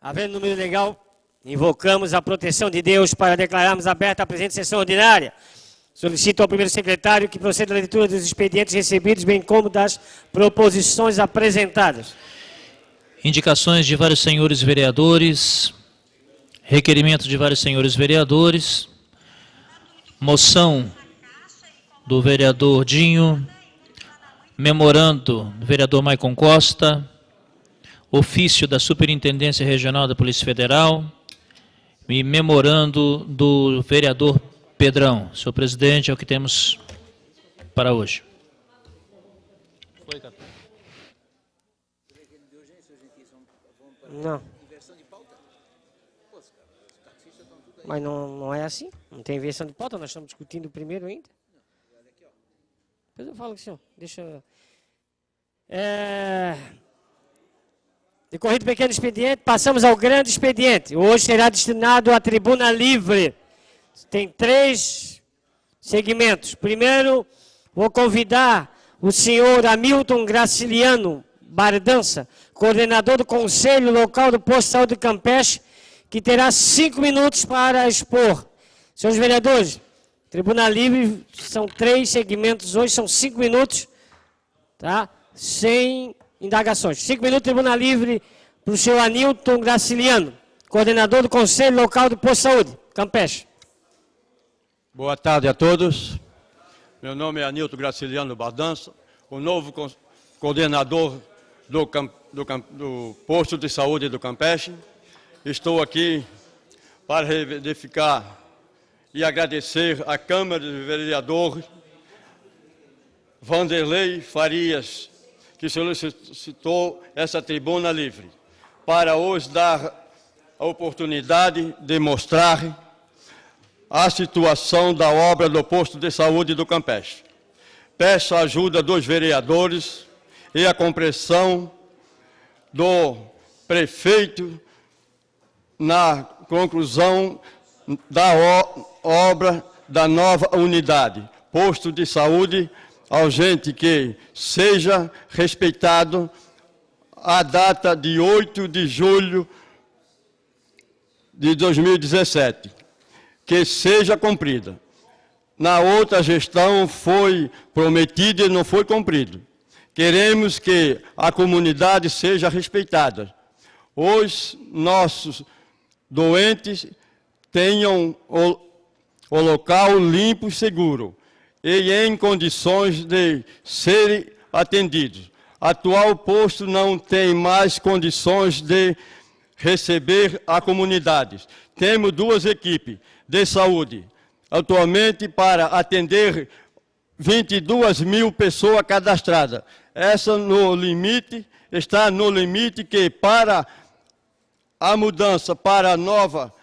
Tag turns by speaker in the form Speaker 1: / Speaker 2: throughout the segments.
Speaker 1: Havendo número legal, invocamos a proteção de Deus para declararmos aberta a presente sessão ordinária. Solicito ao primeiro secretário que proceda à leitura dos expedientes recebidos, bem como das proposições apresentadas.
Speaker 2: Indicações de vários senhores vereadores, requerimento de vários senhores vereadores, moção do vereador Dinho, memorando do vereador Maicon Costa, ofício da Superintendência Regional da Polícia Federal e memorando do vereador Pedrão. Senhor presidente, é o que temos para hoje.
Speaker 1: Não. Mas não é assim? Não tem inversão de pauta? Nós estamos discutindo o primeiro ainda? Depois eu falo com o senhor. Deixa eu... Decorrido pequeno expediente, passamos ao grande expediente. Hoje será destinado à tribuna livre. Tem 3 segmentos. Primeiro, vou convidar o senhor Hamilton Graciliano Bardança, coordenador do Conselho Local do Posto de Saúde de Campeche, que terá 5 minutos para expor. Senhores vereadores, tribuna livre, são 3 segmentos, hoje são 5 minutos, tá? Sem indagações. 5 minutos, tribuna livre, para o senhor Hamilton Graciliano, coordenador do Conselho Local do Posto de Saúde, Campeche.
Speaker 3: Boa tarde a todos. Meu nome é Hamilton Graciliano Bardança, o novo coordenador do Posto de Saúde do Campeche. Estou aqui para verificar e agradecer à Câmara de Vereadores, Vanderlei Farias, que solicitou essa tribuna livre, para hoje dar a oportunidade de mostrar a situação da obra do posto de saúde do Campeche. Peço a ajuda dos vereadores e a compreensão do prefeito na conclusão da obra da nova unidade, posto de saúde, urgente que seja respeitado a data de 8 de julho de 2017. Que seja cumprida. Na outra gestão foi prometido e não foi cumprido. Queremos que a comunidade seja respeitada. Os nossos doentes tenham o local limpo e seguro e em condições de serem atendidos. Atual posto não tem mais condições de receber a comunidade. Temos 2 equipes de saúde, atualmente para atender 22 mil pessoas cadastradas. Essa no limite, está no limite que para a mudança para a nova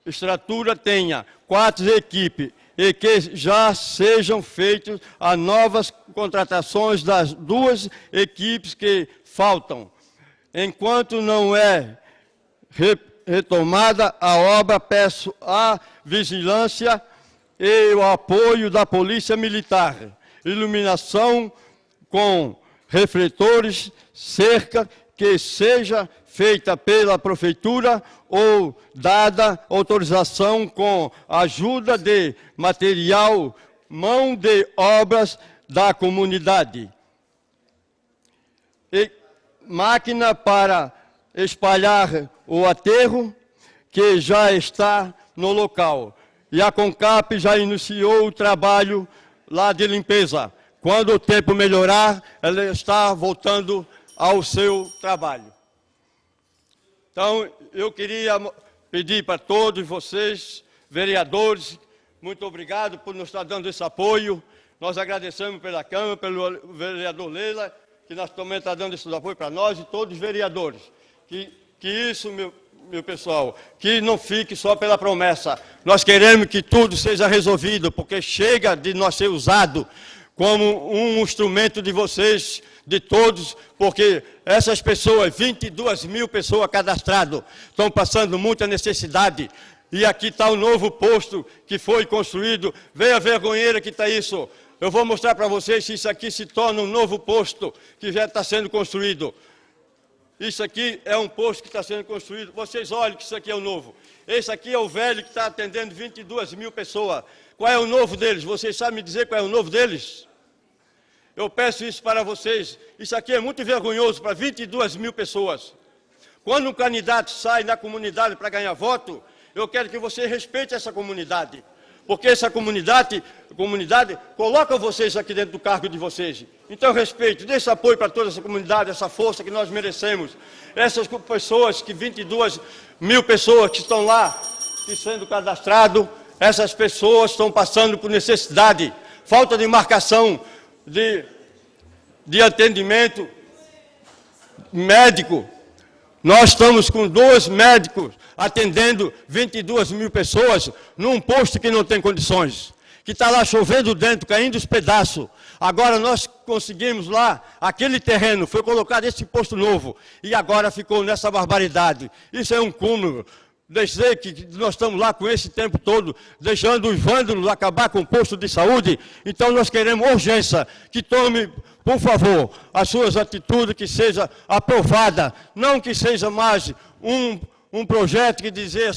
Speaker 3: estrutura tenha 4 equipes e que já sejam feitas as novas contratações das 2 equipes que faltam. Enquanto não é retomada a obra, peço a vigilância e o apoio da Polícia Militar, iluminação com refletores, cerca que seja feita pela Prefeitura ou dada autorização com ajuda de material, mão de obras da comunidade. E máquina para espalhar o aterro, que já está no local. E a CONCAP já iniciou o trabalho lá de limpeza. Quando o tempo melhorar, ela está voltando ao seu trabalho. Então, eu queria pedir para todos vocês, vereadores, muito obrigado por nos estar dando esse apoio. Nós agradecemos pela Câmara, pelo vereador Leila, que nós também está dando esse apoio para nós e todos os vereadores. Que isso, meu pessoal, que não fique só pela promessa. Nós queremos que tudo seja resolvido, porque chega de nós ser usado como um instrumento de vocês, de todos, porque essas pessoas, 22 mil pessoas cadastradas, estão passando muita necessidade. E aqui está o novo posto que foi construído. Veja a vergonheira que está isso. Eu vou mostrar para vocês se isso aqui se torna um novo posto que já está sendo construído. Isso aqui é um posto que está sendo construído. Vocês olhem que isso aqui é o novo. Esse aqui é o velho que está atendendo 22 mil pessoas. Qual é o novo deles? Vocês sabem me dizer qual é o novo deles? Eu peço isso para vocês. Isso aqui é muito vergonhoso para 22 mil pessoas. Quando um candidato sai na comunidade para ganhar voto, eu quero que você respeite essa comunidade. Porque essa comunidade coloca vocês aqui dentro do cargo de vocês. Então, respeito, dê esse apoio para toda essa comunidade, essa força que nós merecemos. Essas pessoas, 22 mil pessoas que estão lá, que sendo cadastrado, essas pessoas estão passando por necessidade, falta de marcação, de atendimento médico. Nós estamos com 2 médicos atendendo 22 mil pessoas num posto que não tem condições, que está lá chovendo dentro, caindo os pedaços. Agora nós conseguimos lá, aquele terreno foi colocado esse posto novo e agora ficou nessa barbaridade. Isso é um cúmulo. Desde que nós estamos lá com esse tempo todo, deixando os vândalos acabar com o posto de saúde, então nós queremos urgência, que tome, por favor, as suas atitudes, que seja aprovada, não que seja mais um projeto que dizer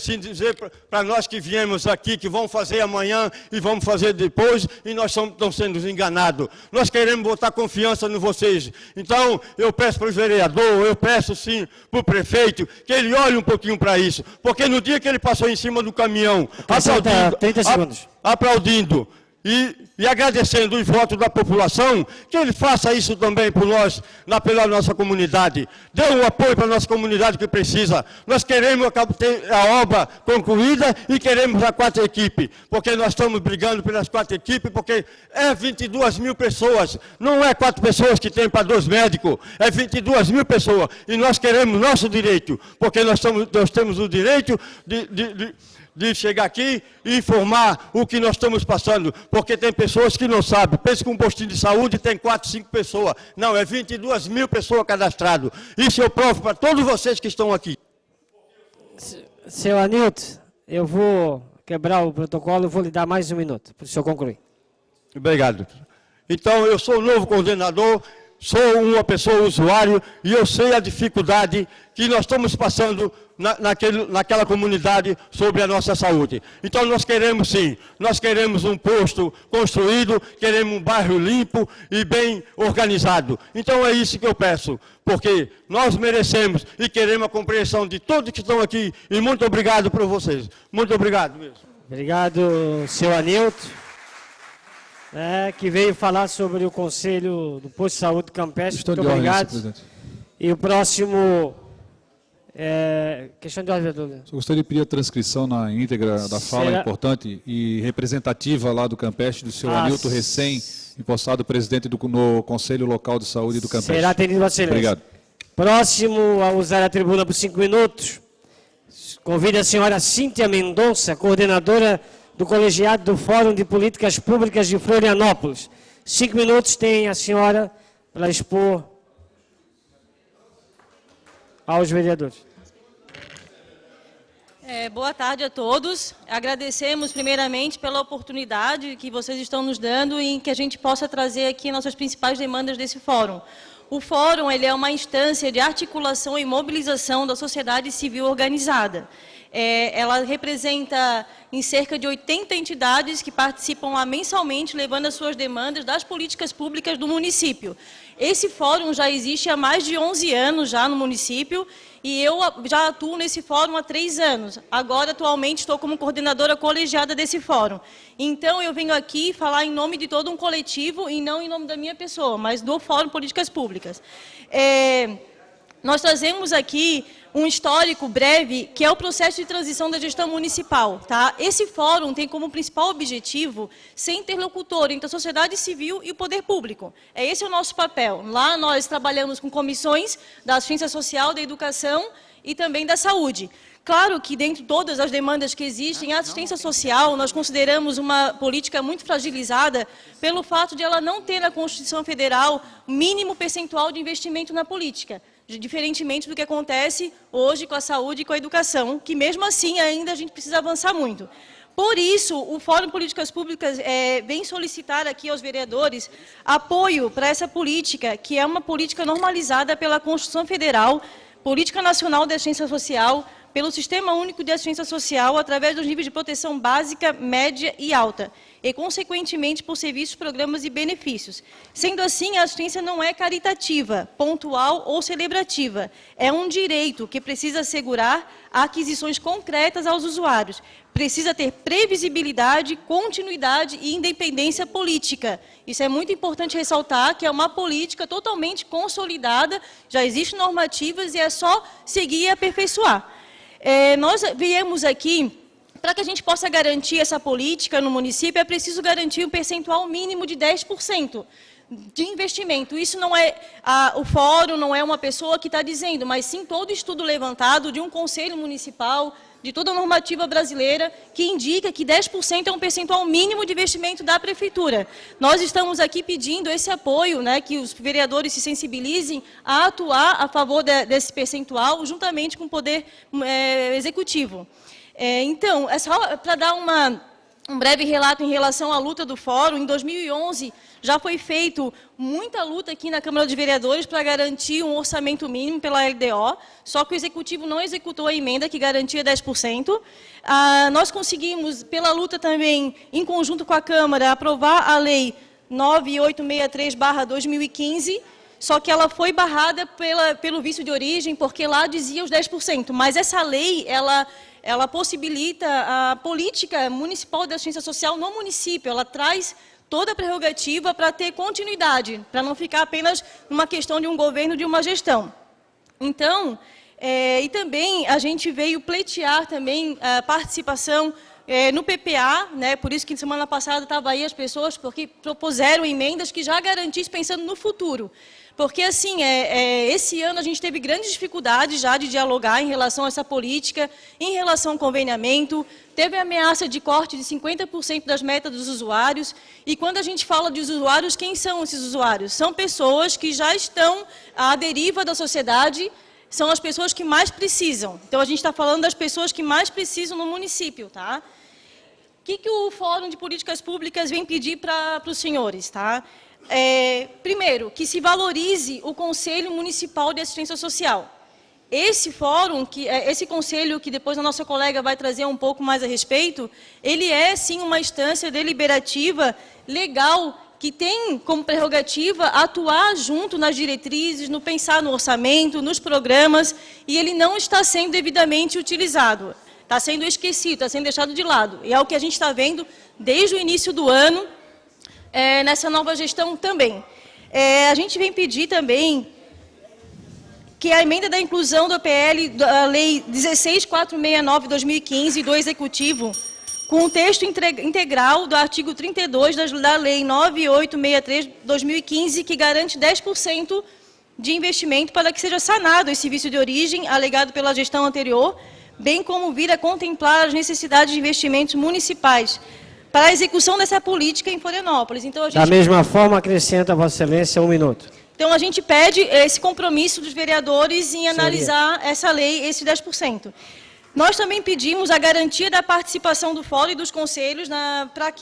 Speaker 3: para nós que viemos aqui, que vamos fazer amanhã e vamos fazer depois, e nós estamos sendo enganados. Nós queremos botar confiança em vocês. Então, eu peço para o vereador, eu peço sim para o prefeito, que ele olhe um pouquinho para isso. Porque no dia que ele passou em cima do caminhão, aplaudindo,
Speaker 1: 30 segundos.
Speaker 3: Aplaudindo e agradecendo os votos da população, que ele faça isso também por nós, pela nossa comunidade. Dê um apoio para a nossa comunidade que precisa. Nós queremos ter a obra concluída e queremos a 4 equipes, porque nós estamos brigando pelas 4 equipes, porque é 22 mil pessoas, não é 4 pessoas que tem para 2 médicos, é 22 mil pessoas, e nós queremos nosso direito, porque nós temos o direito de chegar aqui e informar o que nós estamos passando, porque tem pessoas que não sabem. Pensa que um postinho de saúde tem 4, 5 pessoas. Não, é 22 mil pessoas cadastradas. Isso eu provo para todos vocês que estão aqui.
Speaker 1: Seu Anilton, eu vou quebrar o protocolo e vou lhe dar mais 1 minuto, para o senhor concluir.
Speaker 3: Obrigado. Então, eu sou o novo coordenador, sou uma pessoa usuário e eu sei a dificuldade que nós estamos passando naquela comunidade sobre a nossa saúde. Então nós queremos sim, nós queremos um posto construído, queremos um bairro limpo e bem organizado. Então é isso que eu peço, porque nós merecemos e queremos a compreensão de todos que estão aqui. E muito obrigado por vocês. Muito obrigado mesmo.
Speaker 1: Obrigado, seu Anilton. Que veio falar sobre o Conselho do Posto de Saúde do Campestre. Muito obrigado. E o próximo... questão de ordem, vereador.
Speaker 4: Eu gostaria de pedir a transcrição na íntegra da fala importante e representativa lá do Campestre, do senhor Anilton Recém, impostado presidente do Conselho Local de Saúde do Campestre.
Speaker 1: Será atendido, Vossa Excelência.
Speaker 4: Obrigado.
Speaker 1: Próximo a usar a tribuna por 5 minutos, convido a senhora Cíntia Mendonça, coordenadora do Colegiado do Fórum de Políticas Públicas de Florianópolis. 5 minutos tem a senhora para expor aos vereadores.
Speaker 5: Boa tarde a todos. Agradecemos primeiramente pela oportunidade que vocês estão nos dando em que a gente possa trazer aqui nossas principais demandas desse fórum. O fórum ele é uma instância de articulação e mobilização da sociedade civil organizada. Ela representa em cerca de 80 entidades que participam lá mensalmente, levando as suas demandas das políticas públicas do município. Esse fórum já existe há mais de 11 anos já no município e eu já atuo nesse fórum há 3 anos. Agora, atualmente, estou como coordenadora colegiada desse fórum. Então, eu venho aqui falar em nome de todo um coletivo e não em nome da minha pessoa, mas do Fórum Políticas Públicas. Nós trazemos aqui um histórico breve, que é o processo de transição da gestão municipal. Tá? Esse fórum tem como principal objetivo ser interlocutor entre a sociedade civil e o poder público. Esse é o nosso papel. Lá nós trabalhamos com comissões da assistência social, da educação e também da saúde. Claro que, dentro de todas as demandas que existem, a assistência social nós consideramos uma política muito fragilizada pelo fato de ela não ter na Constituição Federal mínimo percentual de investimento na política, diferentemente do que acontece hoje com a saúde e com a educação, que mesmo assim ainda a gente precisa avançar muito. Por isso, o Fórum Políticas Públicas vem solicitar aqui aos vereadores apoio para essa política, que é uma política normalizada pela Constituição Federal, Política Nacional de Assistência Social, pelo Sistema Único de Assistência Social, através dos níveis de proteção básica, média e alta, e, consequentemente, por serviços, programas e benefícios. Sendo assim, a assistência não é caritativa, pontual ou celebrativa. É um direito que precisa assegurar aquisições concretas aos usuários. Precisa ter previsibilidade, continuidade e independência política. Isso é muito importante ressaltar, que é uma política totalmente consolidada, já existem normativas e é só seguir e aperfeiçoar. Nós viemos aqui, para que a gente possa garantir essa política no município, é preciso garantir um percentual mínimo de 10% de investimento. Isso não é o fórum, não é uma pessoa que está dizendo, mas sim todo estudo levantado de um conselho municipal, de toda a normativa brasileira, que indica que 10% é um percentual mínimo de investimento da prefeitura. Nós estamos aqui pedindo esse apoio, né, que os vereadores se sensibilizem a atuar a favor desse percentual, juntamente com o Poder Executivo. Então, é só para dar um breve relato em relação à luta do Fórum. Em 2011, já foi feito muita luta aqui na Câmara dos Vereadores para garantir um orçamento mínimo pela LDO, só que o Executivo não executou a emenda que garantia 10%. Nós conseguimos, pela luta também, em conjunto com a Câmara, aprovar a Lei 9863/2015, só que ela foi barrada pelo vício de origem, porque lá dizia os 10%. Mas essa lei, ela possibilita a política municipal de assistência social no município, ela traz toda a prerrogativa para ter continuidade, para não ficar apenas numa questão de um governo, de uma gestão. Então, e também a gente veio pleitear também a participação no PPA, né, por isso que semana passada estava aí as pessoas, porque propuseram emendas que já garantissem pensando no futuro. Porque, assim, esse ano a gente teve grandes dificuldades já de dialogar em relação a essa política, em relação ao conveniamento, teve ameaça de corte de 50% das metas dos usuários, e quando a gente fala de usuários, quem são esses usuários? São pessoas que já estão à deriva da sociedade, são as pessoas que mais precisam. Então, a gente está falando das pessoas que mais precisam no município, tá? O que o Fórum de Políticas Públicas vem pedir para os senhores, tá? Primeiro, que se valorize o Conselho Municipal de Assistência Social. Esse fórum, esse conselho, que depois a nossa colega vai trazer um pouco mais a respeito, ele é, sim, uma instância deliberativa legal, que tem como prerrogativa atuar junto nas diretrizes, no pensar no orçamento, nos programas, e ele não está sendo devidamente utilizado. Está sendo esquecido, está sendo deixado de lado. E é o que a gente está vendo desde o início do ano, nessa nova gestão também. A gente vem pedir também que a emenda da inclusão do PL, da Lei 16.469/2015, do Executivo, com o texto integral do artigo 32 da Lei 9863/2015, que garante 10% de investimento para que seja sanado esse vício de origem alegado pela gestão anterior, bem como vir a contemplar as necessidades de investimentos municipais para a execução dessa política em Florianópolis. Então,
Speaker 1: da mesma forma, acrescenta, Vossa Excelência, 1 minuto.
Speaker 5: Então, a gente pede esse compromisso dos vereadores em analisar essa lei, esse 10%. Nós também pedimos a garantia da participação do Fórum e dos conselhos para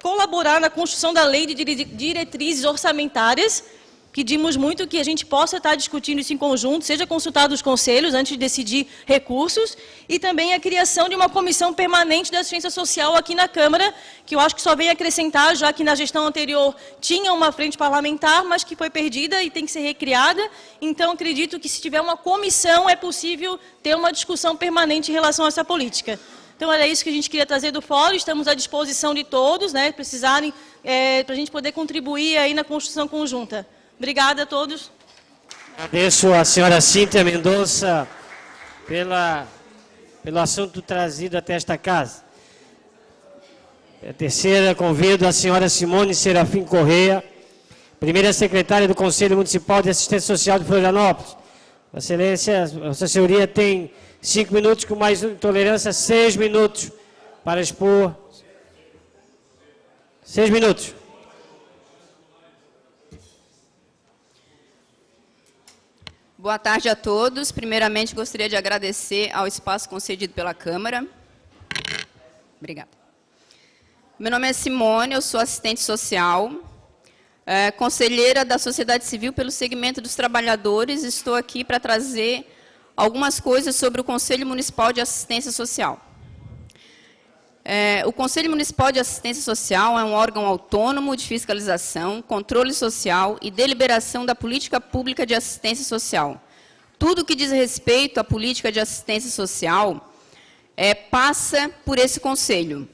Speaker 5: colaborar na construção da lei de diretrizes orçamentárias. Pedimos muito que a gente possa estar discutindo isso em conjunto, seja consultado os conselhos antes de decidir recursos, e também a criação de uma comissão permanente da assistência social aqui na Câmara, que eu acho que só vem acrescentar, já que na gestão anterior tinha uma frente parlamentar, mas que foi perdida e tem que ser recriada. Então, acredito que se tiver uma comissão, é possível ter uma discussão permanente em relação a essa política. Então, era isso que a gente queria trazer do fórum, estamos à disposição de todos, né, precisarem, para a gente poder contribuir aí na construção conjunta. Obrigada a todos.
Speaker 1: Agradeço a senhora Cíntia Mendonça pelo assunto trazido até esta casa. A terceira, convido a senhora Simone Serafim Correia, primeira secretária do Conselho Municipal de Assistência Social de Florianópolis. Vossa Excelência, Vossa Senhoria tem 5 minutos, com mais tolerância, 6 minutos para expor. 6 minutos.
Speaker 6: Boa tarde a todos. Primeiramente, gostaria de agradecer ao espaço concedido pela Câmara. Obrigada. Meu nome é Simone, eu sou assistente social. conselheira da sociedade civil pelo segmento dos trabalhadores. Estou aqui para trazer algumas coisas sobre o Conselho Municipal de Assistência Social. O Conselho Municipal de Assistência Social é um órgão autônomo de fiscalização, controle social e deliberação da política pública de assistência social. Tudo que diz respeito à política de assistência social passa por esse Conselho,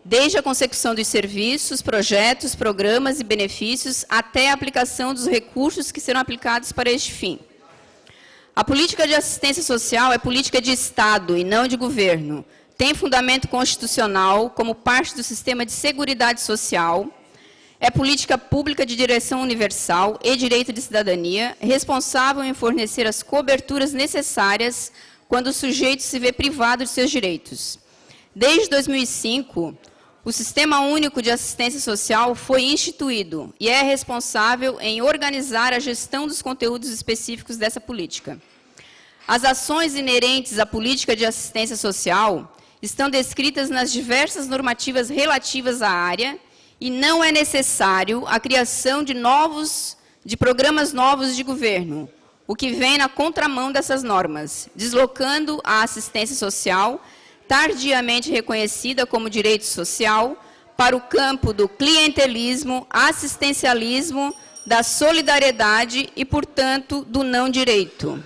Speaker 6: desde a consecução dos serviços, projetos, programas e benefícios, até a aplicação dos recursos que serão aplicados para este fim. A política de assistência social é política de Estado e não de governo. Tem fundamento constitucional como parte do sistema de seguridade social. É política pública de direção universal e direito de cidadania, responsável em fornecer as coberturas necessárias quando o sujeito se vê privado de seus direitos. Desde 2005, o Sistema Único de Assistência Social foi instituído e é responsável em organizar a gestão dos conteúdos específicos dessa política. As ações inerentes à política de assistência social estão descritas nas diversas normativas relativas à área e não é necessário a criação de programas novos de governo, o que vem na contramão dessas normas, deslocando a assistência social, tardiamente reconhecida como direito social, para o campo do clientelismo, assistencialismo, da solidariedade e, portanto, do não direito.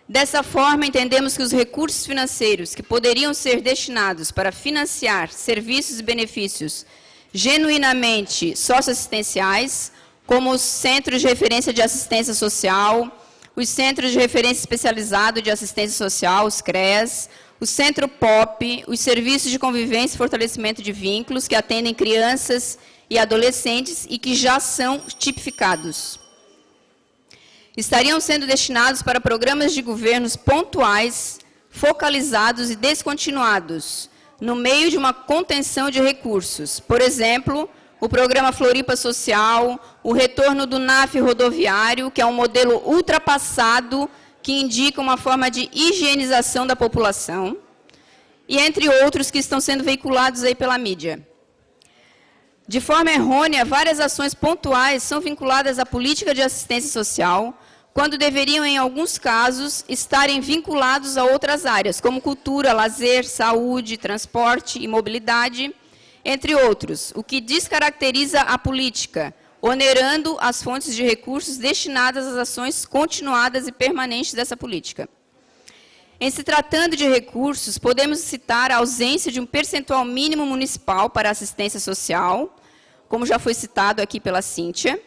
Speaker 6: Dessa forma, entendemos que os recursos financeiros que poderiam ser destinados para financiar serviços e benefícios genuinamente socioassistenciais, como os Centros de Referência de Assistência Social, os Centros de Referência Especializado de Assistência Social, os CREAS, o Centro POP, os Serviços de Convivência e Fortalecimento de Vínculos, que atendem crianças e adolescentes e que já são tipificados. Estariam sendo destinados para programas de governos pontuais, focalizados e descontinuados, no meio de uma contenção de recursos. Por exemplo, o programa Floripa Social, o retorno do NAF rodoviário, que é um modelo ultrapassado, que indica uma forma de higienização da população, e entre outros que estão sendo veiculados aí pela mídia. De forma errônea, várias ações pontuais são vinculadas à política de assistência social, quando deveriam, em alguns casos, estarem vinculados a outras áreas, como cultura, lazer, saúde, transporte e mobilidade, entre outros, o que descaracteriza a política, onerando as fontes de recursos destinadas às ações continuadas e permanentes dessa política. Em se tratando de recursos, podemos citar a ausência de um percentual mínimo municipal para assistência social, como já foi citado aqui pela Cíntia,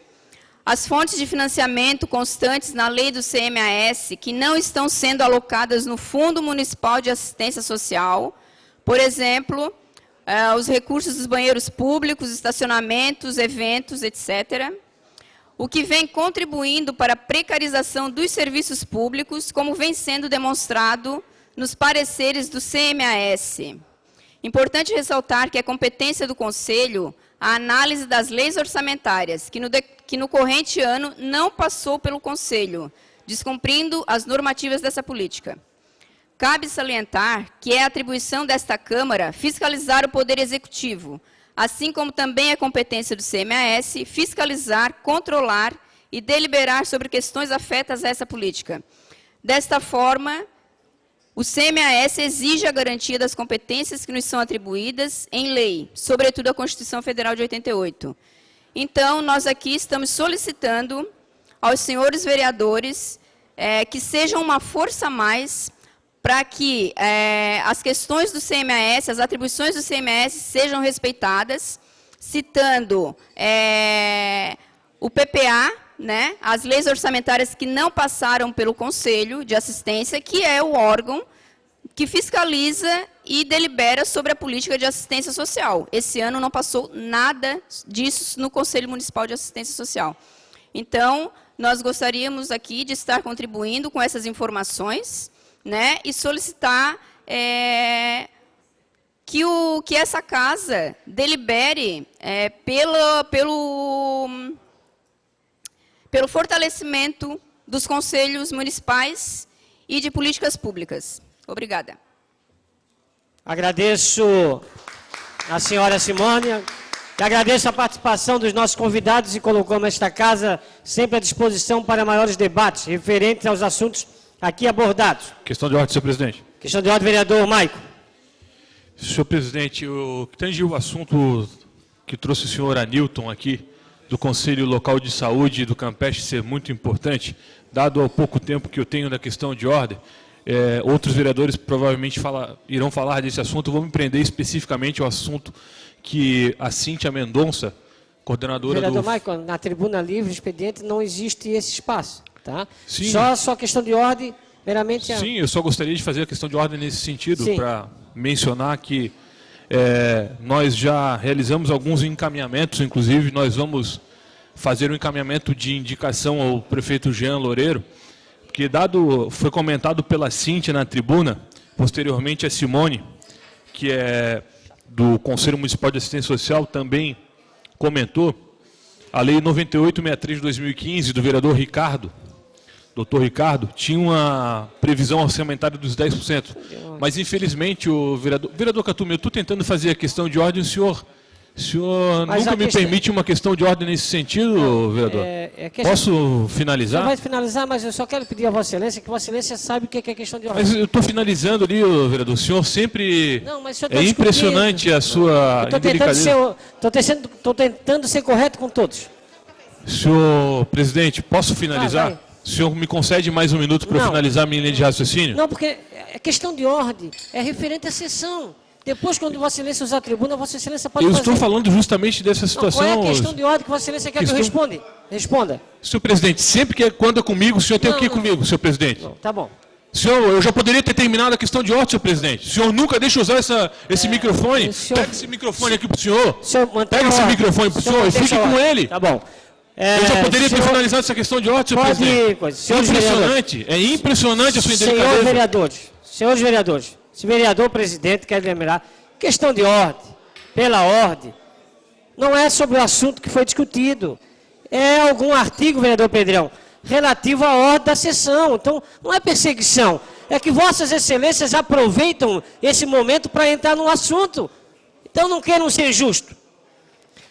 Speaker 6: as fontes de financiamento constantes na lei do CMAS, que não estão sendo alocadas no Fundo Municipal de Assistência Social, por exemplo, os recursos dos banheiros públicos, estacionamentos, eventos, etc., o que vem contribuindo para a precarização dos serviços públicos, como vem sendo demonstrado nos pareceres do CMAS. Importante ressaltar que é competência do Conselho a análise das leis orçamentárias, que no corrente ano não passou pelo Conselho, descumprindo as normativas dessa política. Cabe salientar que é atribuição desta Câmara fiscalizar o Poder Executivo, assim como também é competência do CMAS fiscalizar, controlar e deliberar sobre questões afetas a essa política. Desta forma, o CMAS exige a garantia das competências que nos são atribuídas em lei, sobretudo a Constituição Federal de 88. Então, nós aqui estamos solicitando aos senhores vereadores que sejam uma força a mais para que as questões do CMAS, as atribuições do CMAS sejam respeitadas, citando o PPA, né, as leis orçamentárias que não passaram pelo Conselho de Assistência, que é o órgão que fiscaliza e delibera sobre a política de assistência social. Esse ano não passou nada disso no Conselho Municipal de Assistência Social. Então, nós gostaríamos aqui de estar contribuindo com essas informações, né, e solicitar que essa casa delibere pelo fortalecimento dos conselhos municipais e de políticas públicas. Obrigada.
Speaker 1: Agradeço a senhora Simone. Agradeço a participação dos nossos convidados e colocamos esta casa sempre à disposição para maiores debates referentes aos assuntos aqui abordados.
Speaker 7: Questão de ordem, senhor presidente.
Speaker 1: Questão de ordem, vereador Maico.
Speaker 7: Senhor presidente, o que tange o assunto que trouxe o senhor Anilton aqui, do Conselho Local de Saúde do Campeche ser muito importante, dado ao pouco tempo que eu tenho na questão de ordem, outros vereadores provavelmente irão falar desse assunto. Vou me prender especificamente ao assunto que a Cíntia Mendonça, coordenadora
Speaker 1: Vereador
Speaker 7: do...
Speaker 1: Maico, na tribuna livre, expediente, não existe esse espaço, tá?
Speaker 7: Sim.
Speaker 1: Só questão de ordem, meramente...
Speaker 7: Sim, eu só gostaria de fazer a questão de ordem nesse sentido, para mencionar que nós já realizamos alguns encaminhamentos, inclusive nós vamos fazer um encaminhamento de indicação ao prefeito Jean Loureiro, que foi comentado pela Cíntia na tribuna, posteriormente a Simone, que é do Conselho Municipal de Assistência Social, também comentou, a Lei 9863 de 2015, do vereador Ricardo, doutor Ricardo, tinha uma previsão orçamentária dos 10%. Mas, infelizmente, o vereador Catume, eu estou tentando fazer a questão de ordem, o senhor nunca me permite uma questão de ordem nesse sentido, vereador? Posso finalizar?
Speaker 1: Você vai finalizar, mas eu só quero pedir a Vossa Excelência que Vossa Excelência sabe o que é questão de ordem.
Speaker 7: Mas eu estou finalizando ali, vereador. O senhor sempre...
Speaker 1: Não, mas o senhor
Speaker 7: é impressionante a sua indelicadeza.
Speaker 1: Estou tentando ser correto com todos.
Speaker 7: Senhor presidente, posso finalizar?
Speaker 1: Vai.
Speaker 7: O senhor me concede mais um minuto para eu finalizar a minha linha de raciocínio?
Speaker 1: Não, porque a questão de ordem é referente à sessão. Depois, quando Vossa Excelência usar a tribuna, Vossa Excelência pode fazer.
Speaker 7: Eu estou falando justamente dessa situação.
Speaker 1: Não, qual é a questão de ordem que Vossa Excelência quer que eu responda?
Speaker 7: Senhor presidente, sempre que quando é comigo, o senhor tem que ir comigo, senhor presidente.
Speaker 1: Não, tá bom.
Speaker 7: Senhor, eu já poderia ter terminado a questão de ordem, senhor presidente. O senhor nunca deixa usar esse microfone. Pega esse microfone aqui para o senhor. Pega esse microfone para o senhor e fique com ele.
Speaker 1: Tá bom.
Speaker 7: Eu já poderia ter finalizado essa questão de ordem, senhor presidente. É impressionante a sua indelicadeza.
Speaker 1: Senhores vereadores, se vereador presidente quer lembrar, questão de ordem, pela ordem, não é sobre o assunto que foi discutido. É algum artigo, vereador Pedrão, relativo à ordem da sessão. Então, não é perseguição. É que Vossas Excelências aproveitam esse momento para entrar no assunto. Então, não queiram ser justos.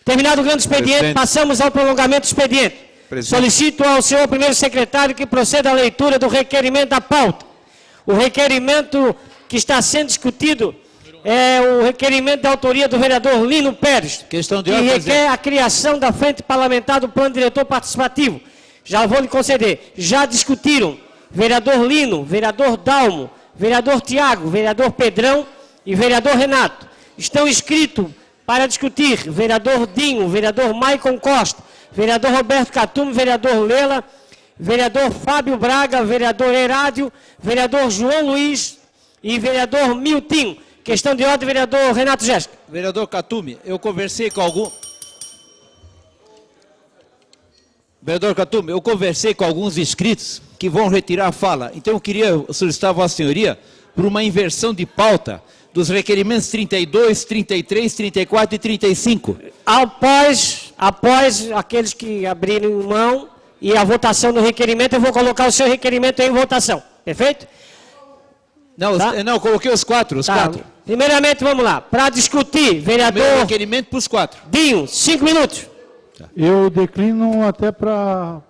Speaker 1: Terminado o grande expediente, passamos ao prolongamento do expediente. Solicito ao senhor primeiro secretário que proceda à leitura do requerimento da pauta. O requerimento que está sendo discutido é o requerimento da autoria do vereador Lino Pérez,
Speaker 8: Questão de
Speaker 1: que
Speaker 8: ordem,
Speaker 1: requer a criação da Frente Parlamentar do Plano Diretor Participativo. Já vou lhe conceder. Já discutiram vereador Lino, vereador Dalmo, vereador Tiago, vereador Pedrão e vereador Renato. Estão inscritos para discutir vereador Dinho, vereador Maicon Costa, vereador Roberto Catume, vereador Lela, vereador Fábio Braga, vereador Herádio, vereador João Luiz e vereador Miltinho. Questão de ordem, vereador Renato Jéssica.
Speaker 8: Vereador Catume, eu conversei com Vereador Catume, eu conversei com alguns inscritos que vão retirar a fala. Então eu queria solicitar a Vossa Senhoria por uma inversão de pauta dos requerimentos 32, 33, 34 e 35.
Speaker 1: Após aqueles que abrirem mão e a votação do requerimento, eu vou colocar o seu requerimento em votação. Perfeito?
Speaker 8: Não,
Speaker 1: Tá?
Speaker 8: não, eu coloquei os quatro.
Speaker 1: Primeiramente, vamos lá. Para discutir, vereador
Speaker 8: Meu requerimento para os quatro.
Speaker 1: Dinho, 5 minutos.
Speaker 9: Eu declino até para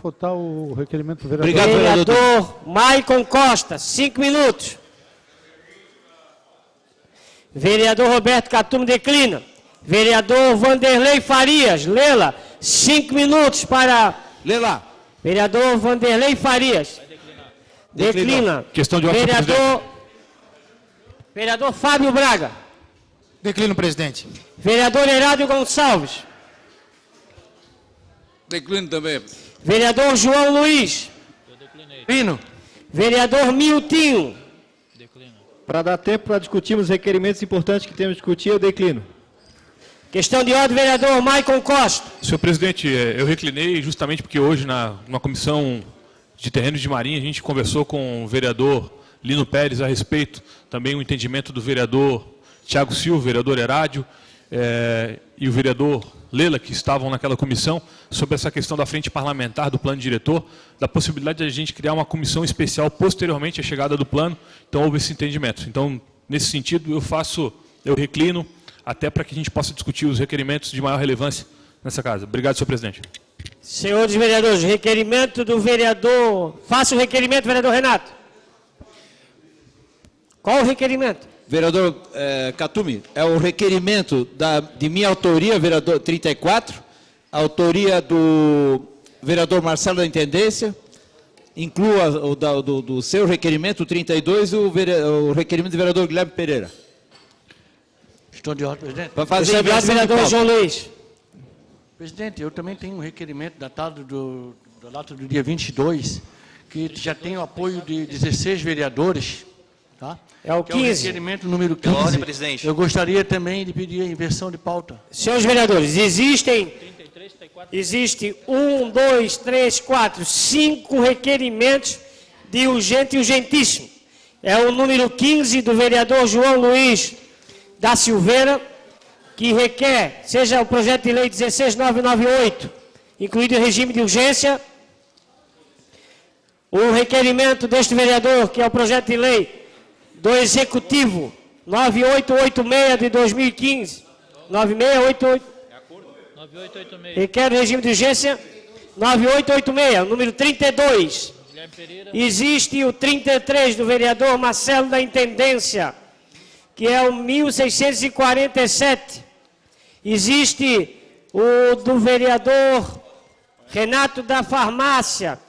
Speaker 9: votar o requerimento do vereador.
Speaker 8: Obrigado,
Speaker 1: Vereador Maicon Costa, 5 minutos. Vereador Roberto Catume declina. Vereador Vanderlei Farias, Lela, 5 minutos para...
Speaker 8: Lê lá.
Speaker 1: Vereador Vanderlei Farias. Declina.
Speaker 7: Questão de ordem,
Speaker 1: Vereador Fábio Braga.
Speaker 10: Declino, presidente.
Speaker 1: Vereador Herádio Gonçalves.
Speaker 10: Declino também.
Speaker 1: Vereador João Luiz.
Speaker 10: Declino.
Speaker 1: Vereador Miltinho.
Speaker 11: Para dar tempo para discutirmos os requerimentos importantes que temos que discutir, eu declino.
Speaker 1: Questão de ordem, vereador Maicon Costa.
Speaker 7: Senhor presidente, eu reclinei justamente porque hoje, numa comissão de terrenos de marinha, a gente conversou com o vereador Lino Pérez a respeito, também o entendimento do vereador Tiago Silva, vereador Herádio, e o vereador Lela, que estavam naquela comissão, sobre essa questão da frente parlamentar do plano diretor, da possibilidade de a gente criar uma comissão especial posteriormente à chegada do plano. Então houve esse entendimento. Então, nesse sentido, eu reclino até para que a gente possa discutir os requerimentos de maior relevância nessa casa. Obrigado, senhor presidente.
Speaker 1: Senhores vereadores, requerimento do vereador... Faça o requerimento, vereador Renato. Qual o requerimento?
Speaker 8: Vereador Khatumi, é o requerimento de minha autoria, vereador 34, autoria do vereador Marcelo da Intendência, inclua do seu requerimento, o 32, o requerimento do vereador Guilherme Pereira.
Speaker 10: Questão de ordem, presidente.
Speaker 8: Para fazer
Speaker 1: Obrigado, vereador João Luiz.
Speaker 10: Presidente, eu também tenho um requerimento datado da data do dia 22, que já tem o apoio de 16 vereadores, tá?
Speaker 1: É o 15.
Speaker 10: É o requerimento número 15.
Speaker 12: Ordem, presidente.
Speaker 10: Eu gostaria também de pedir a inversão de pauta.
Speaker 1: Senhores vereadores, existe 1, 2, 3, 4, 5 requerimentos de urgente e urgentíssimo. É o número 15 do vereador João Luiz da Silveira, que requer, seja o projeto de lei 16998, incluído em regime de urgência, o requerimento deste vereador, que é o projeto de lei do Executivo 9886 de 2015, 9688,
Speaker 2: 9886.
Speaker 1: requer o regime de urgência 9886, número 32. Existe o 33 do vereador Marcelo da Intendência, que é o 1647. Existe o do vereador Renato da Farmácia,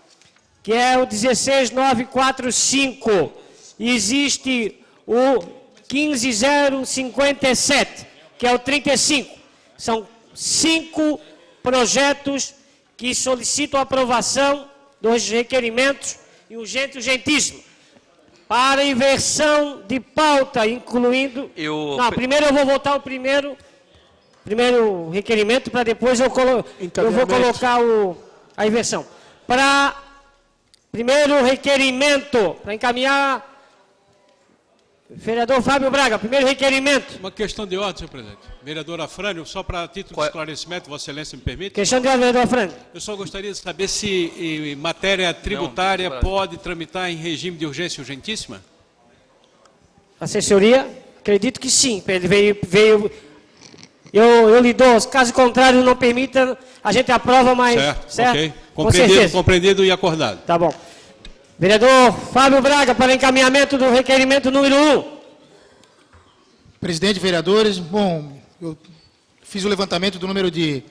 Speaker 1: que é o 16945. Existe o 15057, que é o 35. São 5 projetos que solicitam aprovação dos requerimentos e urgente e urgentíssimo. Para inversão de pauta, incluindo... Não, primeiro eu vou votar o primeiro requerimento, para depois eu vou colocar a inversão. Para primeiro requerimento, para encaminhar... Vereador Fábio Braga, primeiro requerimento.
Speaker 13: Uma questão de ordem, senhor presidente. Vereador Afrânio, só para título de esclarecimento, Vossa Excelência me permite?
Speaker 1: Questão de ordem, vereador Afrânio.
Speaker 13: Eu só gostaria de saber se em matéria tributária pode tramitar em regime de urgência urgentíssima?
Speaker 1: Assessoria, acredito que sim. Ele veio eu lhe dou, caso contrário não permita, a gente aprova, mas...
Speaker 13: Certo? Ok. Compreendido e acordado.
Speaker 1: Tá bom. Vereador Fábio Braga, para encaminhamento do requerimento número 1.
Speaker 10: Presidente, vereadores, bom, eu fiz o levantamento do número de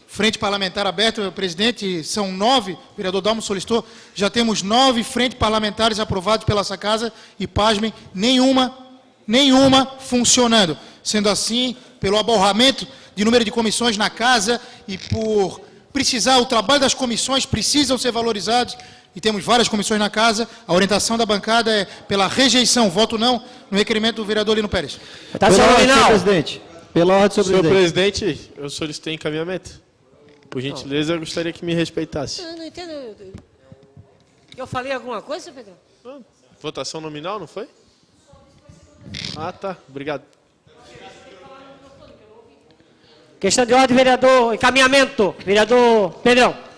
Speaker 10: frente parlamentar aberta, presidente, são 9, o vereador Dalmo solicitou, já temos 9 frentes parlamentares aprovadas pela essa casa e, pasmem, nenhuma funcionando. Sendo assim, pelo aborramento de número de comissões na casa e por precisar, o trabalho das comissões precisam ser valorizados, e temos várias comissões na casa, a orientação da bancada é pela rejeição, voto não, no requerimento do vereador Lino Pérez.
Speaker 11: Pela ordem, senhor presidente. Pela ordem,
Speaker 14: senhor presidente, eu solicitei encaminhamento. Por gentileza, eu gostaria que me respeitasse.
Speaker 1: Eu não entendo. Eu falei alguma coisa, Pedro?
Speaker 14: Votação nominal, não foi? Ah, tá. Obrigado.
Speaker 1: Questão de ordem, vereador. Encaminhamento, vereador Pedrão.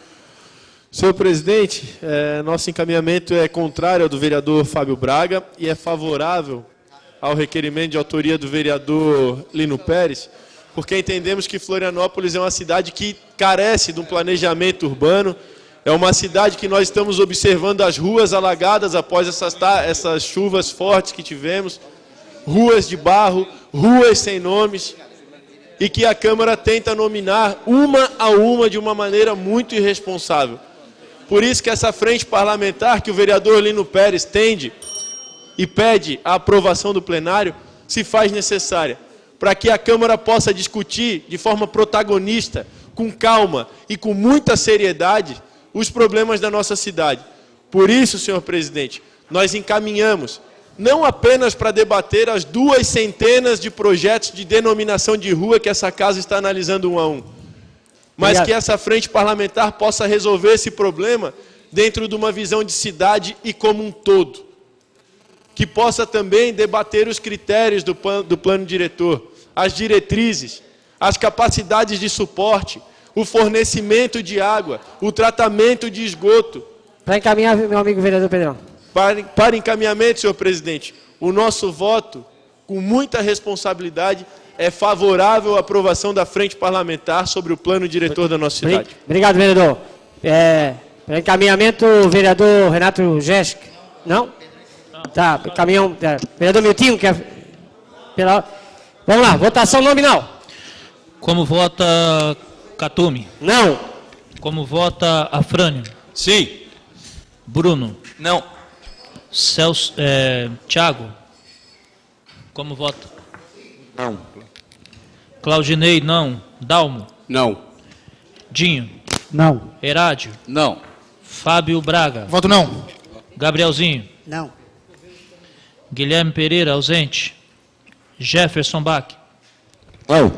Speaker 14: Senhor presidente, nosso encaminhamento é contrário ao do vereador Fábio Braga e é favorável ao requerimento de autoria do vereador Lino Pérez, porque entendemos que Florianópolis é uma cidade que carece de um planejamento urbano, é uma cidade que nós estamos observando as ruas alagadas após essas chuvas fortes que tivemos, ruas de barro, ruas sem nomes, e que a Câmara tenta nominar uma a uma de uma maneira muito irresponsável. Por isso que essa frente parlamentar que o vereador Lino Pérez tende e pede a aprovação do plenário se faz necessária, para que a Câmara possa discutir de forma protagonista, com calma e com muita seriedade, os problemas da nossa cidade. Por isso, senhor presidente, nós encaminhamos, não apenas para debater as 200 de projetos de denominação de rua que essa casa está analisando um a um, mas que essa frente parlamentar possa resolver esse problema dentro de uma visão de cidade e como um todo. Que possa também debater os critérios do plano diretor, as diretrizes, as capacidades de suporte, o fornecimento de água, o tratamento de esgoto.
Speaker 1: Para encaminhar, meu amigo vereador Pedrão.
Speaker 14: Para encaminhamento, senhor presidente, o nosso voto, com muita responsabilidade, é favorável à aprovação da frente parlamentar sobre o plano diretor da nossa cidade.
Speaker 1: Obrigado, vereador. Para encaminhamento, o vereador Renato Jesk. Não? Tá, caminhão. Vereador Miltinho, quer... Vamos lá, votação nominal.
Speaker 2: Como vota Catume?
Speaker 1: Não.
Speaker 2: Como vota Afrânio?
Speaker 13: Sim.
Speaker 2: Bruno?
Speaker 12: Não.
Speaker 2: Celso, Thiago? Como vota?
Speaker 12: Não.
Speaker 2: Claudinei, não. Dalmo?
Speaker 13: Não.
Speaker 2: Dinho?
Speaker 9: Não.
Speaker 2: Herádio?
Speaker 12: Não.
Speaker 2: Fábio Braga?
Speaker 10: Voto não.
Speaker 2: Gabrielzinho?
Speaker 1: Não.
Speaker 2: Guilherme Pereira, ausente. Jefferson Bach?
Speaker 12: Não.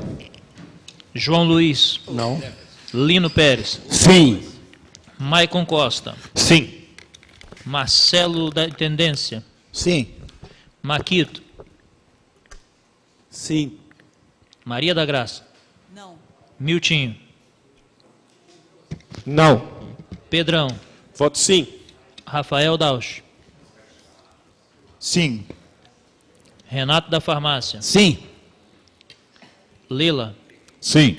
Speaker 2: João Luiz?
Speaker 13: Não.
Speaker 2: Lino Pérez?
Speaker 13: Sim.
Speaker 2: Maicon Costa?
Speaker 13: Sim.
Speaker 2: Marcelo da Intendência?
Speaker 8: Sim.
Speaker 2: Maquito?
Speaker 13: Sim.
Speaker 2: Maria da Graça?
Speaker 5: Não.
Speaker 2: Miltinho?
Speaker 14: Não.
Speaker 2: Pedrão?
Speaker 14: Voto sim.
Speaker 2: Rafael Dausch?
Speaker 8: Sim.
Speaker 2: Renato da Farmácia?
Speaker 8: Sim.
Speaker 2: Lila?
Speaker 4: Sim.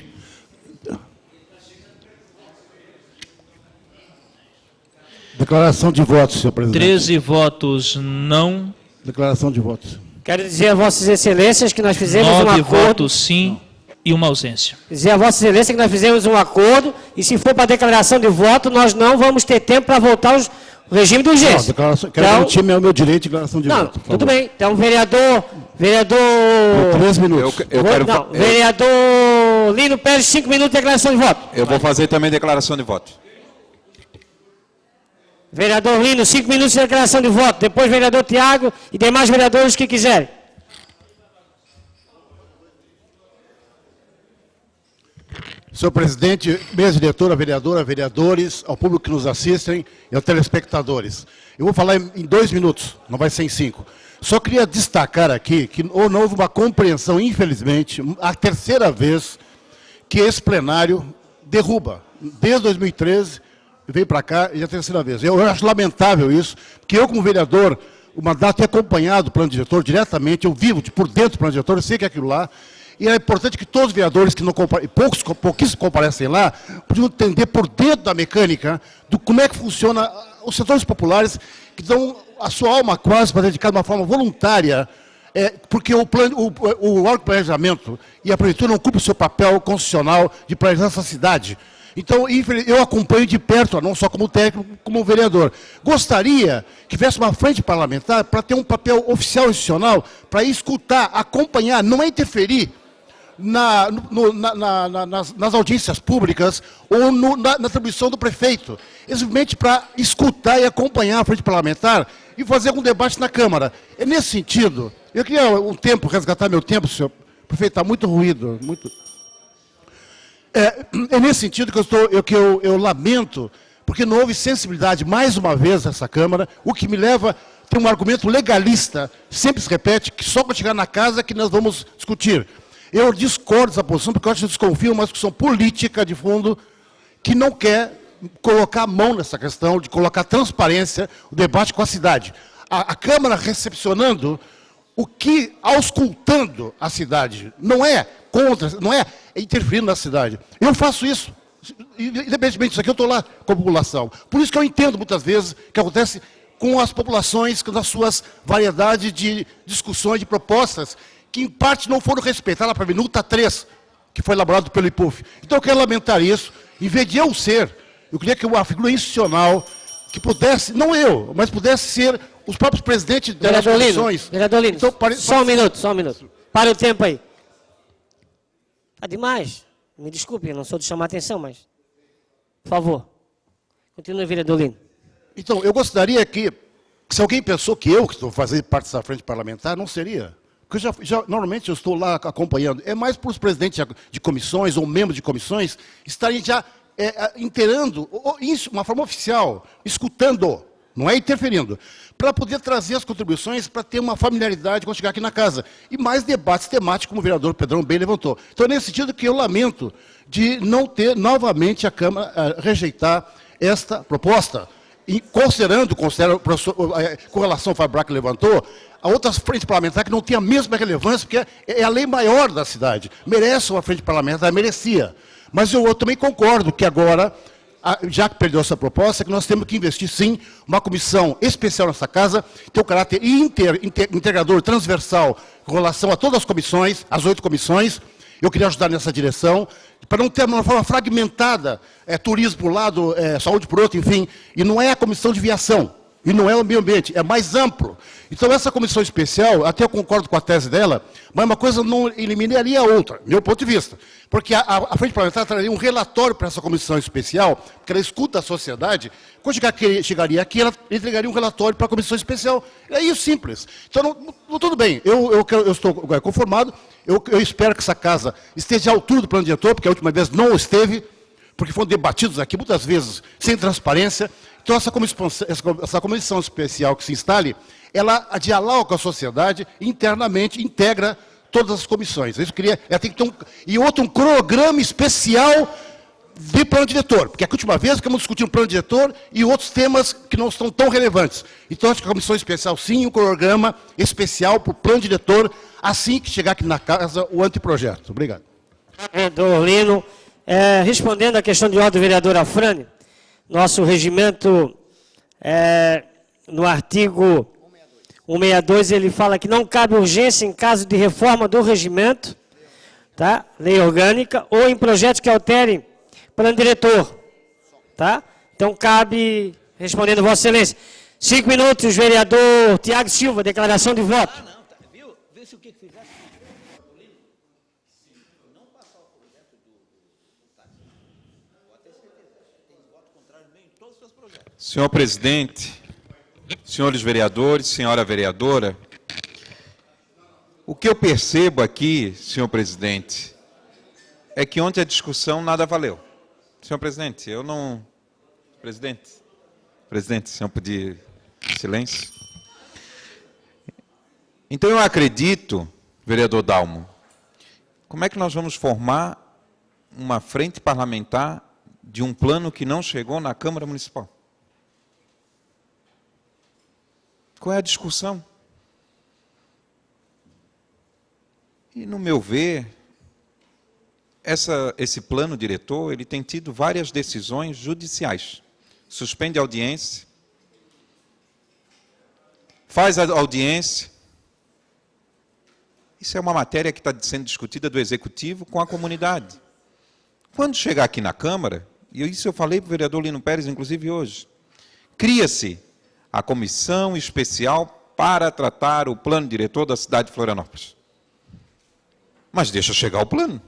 Speaker 9: Declaração de votos, senhor presidente.
Speaker 2: 13 votos não.
Speaker 9: Declaração de votos.
Speaker 1: Quero dizer a Vossas Excelências que nós fizemos
Speaker 2: 9
Speaker 1: um acordo.
Speaker 2: votos sim e uma ausência.
Speaker 1: Dizer a Vossa Excelência que nós fizemos um acordo e se for para declaração de voto, nós não vamos ter tempo para voltar ao regime de urgência.
Speaker 9: Não, declaração, quero garantir meu direito de declaração de
Speaker 1: Não,
Speaker 9: voto. por
Speaker 1: tudo
Speaker 9: favor.
Speaker 1: bem. Então, vereador...
Speaker 9: Por 3 minutos.
Speaker 1: Vereador Lino Pérez, 5 minutos de declaração de voto.
Speaker 12: Eu vou fazer também declaração de voto.
Speaker 1: Vereador Lino, 5 minutos de declaração de voto. Depois, vereador Tiago e demais vereadores que quiserem.
Speaker 9: Senhor presidente, mesa diretora, vereadora, vereadores, ao público que nos assistem e aos telespectadores. Eu vou falar em 2 minutos, não vai ser em 5. Só queria destacar aqui que não houve uma compreensão, infelizmente, a terceira vez que esse plenário derruba. Desde 2013, veio para cá e é a terceira vez. Eu acho lamentável isso, porque eu, como vereador, o mandato é acompanhado do plano diretor diretamente, eu vivo por dentro do plano diretor, eu sei que é aquilo lá. E é importante que todos os vereadores que não pouquíssimos comparecem lá, podiam entender por dentro da mecânica do como é que funciona os setores populares, que dão a sua alma quase para dedicar de uma forma voluntária, porque o órgão de planejamento e a prefeitura não cumprem o seu papel constitucional de planejar essa cidade. Então, eu acompanho de perto, não só como técnico, como vereador. Gostaria que tivesse uma frente parlamentar para ter um papel oficial institucional, para escutar, acompanhar, não é interferir nas audiências públicas ou na atribuição do prefeito. É simplesmente para escutar e acompanhar a frente parlamentar e fazer algum debate na Câmara. É nesse sentido. Eu queria um tempo, resgatar meu tempo, senhor prefeito, está muito ruído, muito... É nesse sentido que eu lamento, porque não houve sensibilidade, mais uma vez, nessa Câmara, o que me leva a ter um argumento legalista, sempre se repete, que só quando chegar na casa que nós vamos discutir. Eu discordo dessa posição, porque eu acho que desconfio uma discussão política de fundo, que não quer colocar a mão nessa questão, de colocar transparência, o debate com a cidade. A Câmara recepcionando o que, auscultando a cidade, não é contra, não é interferindo na cidade. Eu faço isso, independentemente disso aqui, eu estou lá com a população. Por isso que eu entendo muitas vezes o que acontece com as populações, nas suas variedades de discussões, de propostas, que em parte não foram respeitadas para a minuta 3, que foi elaborado pelo IPUF. Então eu quero lamentar isso, em vez de eu queria que uma figura institucional que pudesse, não eu, mas pudesse ser os próprios presidentes das comissões.
Speaker 1: Vereador Lino,
Speaker 9: então,
Speaker 1: só um minuto. Para o tempo aí. Está demais. Me desculpe, eu não sou de chamar atenção, mas... Por favor. Continue, vereador Lino.
Speaker 9: Então, eu gostaria que, se alguém pensou que eu que estou fazendo parte dessa frente parlamentar, não seria. Porque normalmente eu estou lá acompanhando. É mais para os presidentes de comissões ou membros de comissões estarem já inteirando, isso, uma forma oficial, escutando, não é interferindo, para poder trazer as contribuições, para ter uma familiaridade quando chegar aqui na casa. E mais debates temáticos, como o vereador Pedrão bem levantou. Então, é nesse sentido que eu lamento de não ter novamente a Câmara rejeitar esta proposta. E considerando com relação ao Fábio Braga que levantou, a outras frentes parlamentares que não têm a mesma relevância, porque é a lei maior da cidade. Merece uma frente parlamentar, merecia. Mas eu também concordo que agora, já que perdeu essa proposta, que nós temos que investir, sim, uma comissão especial nessa casa, ter um caráter integrador, transversal, com relação a todas as comissões, as 8 comissões. Eu queria ajudar nessa direção, para não ter uma forma fragmentada, turismo por um lado, saúde por outro, enfim. E não é a comissão de viação, e não é o meio ambiente, é mais amplo. Então, essa comissão especial, até eu concordo com a tese dela, mas uma coisa não eliminaria a outra, meu ponto de vista. Porque a frente parlamentar traria um relatório para essa comissão especial, porque ela escuta a sociedade. Quando chegaria aqui, ela entregaria um relatório para a comissão especial. É isso, simples. Então, tudo bem, eu estou conformado, eu espero que essa casa esteja à altura do plano diretor, porque a última vez não esteve, porque foram debatidos aqui muitas vezes sem transparência. Então, essa comissão especial que se instale, ela dialoga com a sociedade, internamente integra todas as comissões. Isso ela tem que ter um cronograma especial de plano diretor, porque a última vez ficamos discutindo plano diretor e outros temas que não são tão relevantes. Então, acho que a comissão especial, sim, um cronograma especial para o plano diretor, assim que chegar aqui na casa o anteprojeto. Obrigado.
Speaker 1: Vereador Lino, respondendo à questão de ordem do vereador Afrânio, nosso regimento, no artigo 162, ele fala que não cabe urgência em caso de reforma do regimento, tá? Lei orgânica, ou em projetos que alterem plano diretor. Tá? Então, cabe, respondendo Vossa Excelência. 5 minutos, vereador Tiago Silva, declaração de voto.
Speaker 8: Viu? Vê se o que fizesse.
Speaker 12: Senhor presidente, senhores vereadores, senhora vereadora, o que eu percebo aqui, senhor presidente, é que ontem a discussão nada valeu. Senhor presidente, eu não... Presidente, senhor pedir silêncio. Então eu acredito, vereador Dalmo, como é que nós vamos formar uma frente parlamentar de um plano que não chegou na Câmara Municipal? Qual é a discussão? E, no meu ver, esse plano diretor ele tem tido várias decisões judiciais. Suspende a audiência, faz a audiência. Isso é uma matéria que está sendo discutida do Executivo com a comunidade. Quando chegar aqui na Câmara, e isso eu falei para o vereador Lino Pérez, inclusive hoje, cria-se a comissão especial para tratar o plano diretor da cidade de Florianópolis. Mas deixa chegar o plano.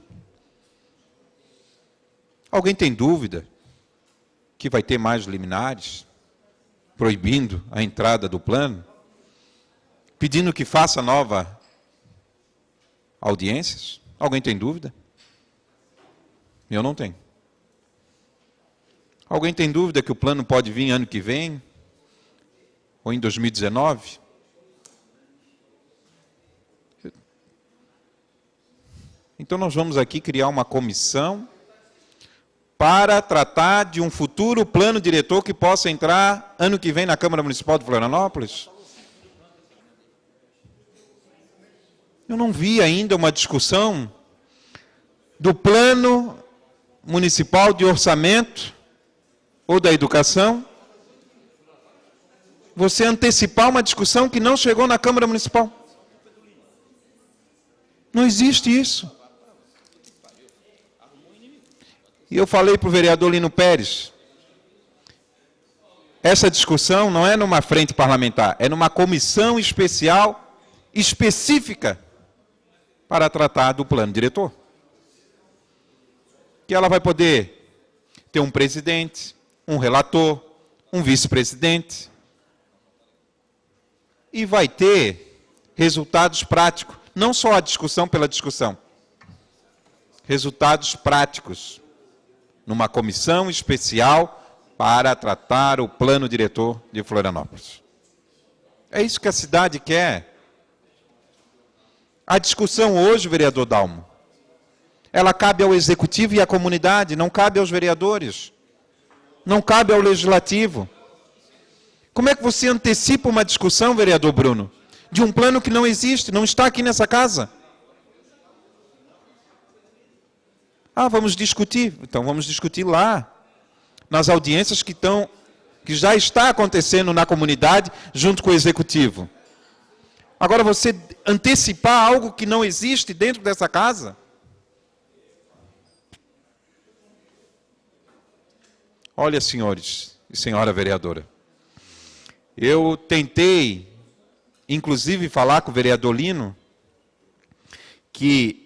Speaker 12: Alguém tem dúvida que vai ter mais liminares, proibindo a entrada do plano, pedindo que faça nova audiências? Alguém tem dúvida? Eu não tenho. Alguém tem dúvida que o plano pode vir ano que vem? Ou em 2019? Então nós vamos aqui criar uma comissão para tratar de um futuro plano diretor que possa entrar ano que vem na Câmara Municipal de Florianópolis? Eu não vi ainda uma discussão do plano municipal de orçamento ou da educação. Você antecipar uma discussão que não chegou na Câmara Municipal. Não existe isso. E eu falei para o vereador Lino Pérez, essa discussão não é numa frente parlamentar, é numa comissão especial, específica, para tratar do plano diretor. Que ela vai poder ter um presidente, um relator, um vice-presidente, e vai ter resultados práticos, não só a discussão pela discussão, resultados práticos, numa comissão especial para tratar o plano diretor de Florianópolis. É isso que a cidade quer. A discussão hoje, vereador Dalmo, ela cabe ao Executivo e à comunidade, não cabe aos vereadores, não cabe ao Legislativo. Como é que você antecipa uma discussão, vereador Bruno, de um plano que não existe, não está aqui nessa casa? Ah, vamos discutir. Então vamos discutir lá, nas audiências que já está acontecendo na comunidade, junto com o executivo. Agora você antecipar algo que não existe dentro dessa casa? Olha, senhores e senhora vereadora, eu tentei, inclusive, falar com o vereador Lino, que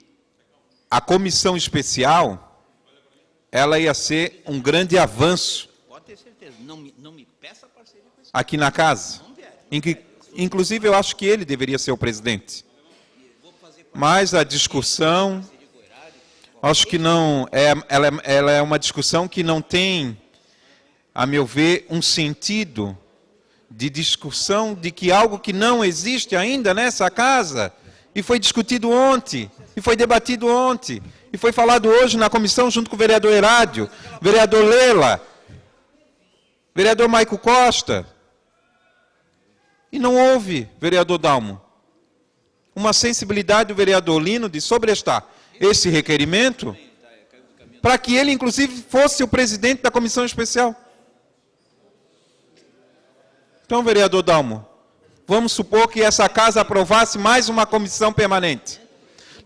Speaker 12: a comissão especial, ela ia ser um grande avanço aqui na casa. Inclusive, eu acho que ele deveria ser o presidente. Mas a discussão, acho que não, ela é uma discussão que não tem, a meu ver, um sentido de discussão de que algo que não existe ainda nessa casa, e foi discutido ontem, e foi debatido ontem, e foi falado hoje na comissão junto com o vereador Herádio, vereador Lela, vereador Maico Costa. E não houve, vereador Dalmo, uma sensibilidade do vereador Lino de sobrestar esse requerimento para que ele, inclusive, fosse o presidente da comissão especial. Então, vereador Dalmo, vamos supor que essa casa aprovasse mais uma comissão permanente.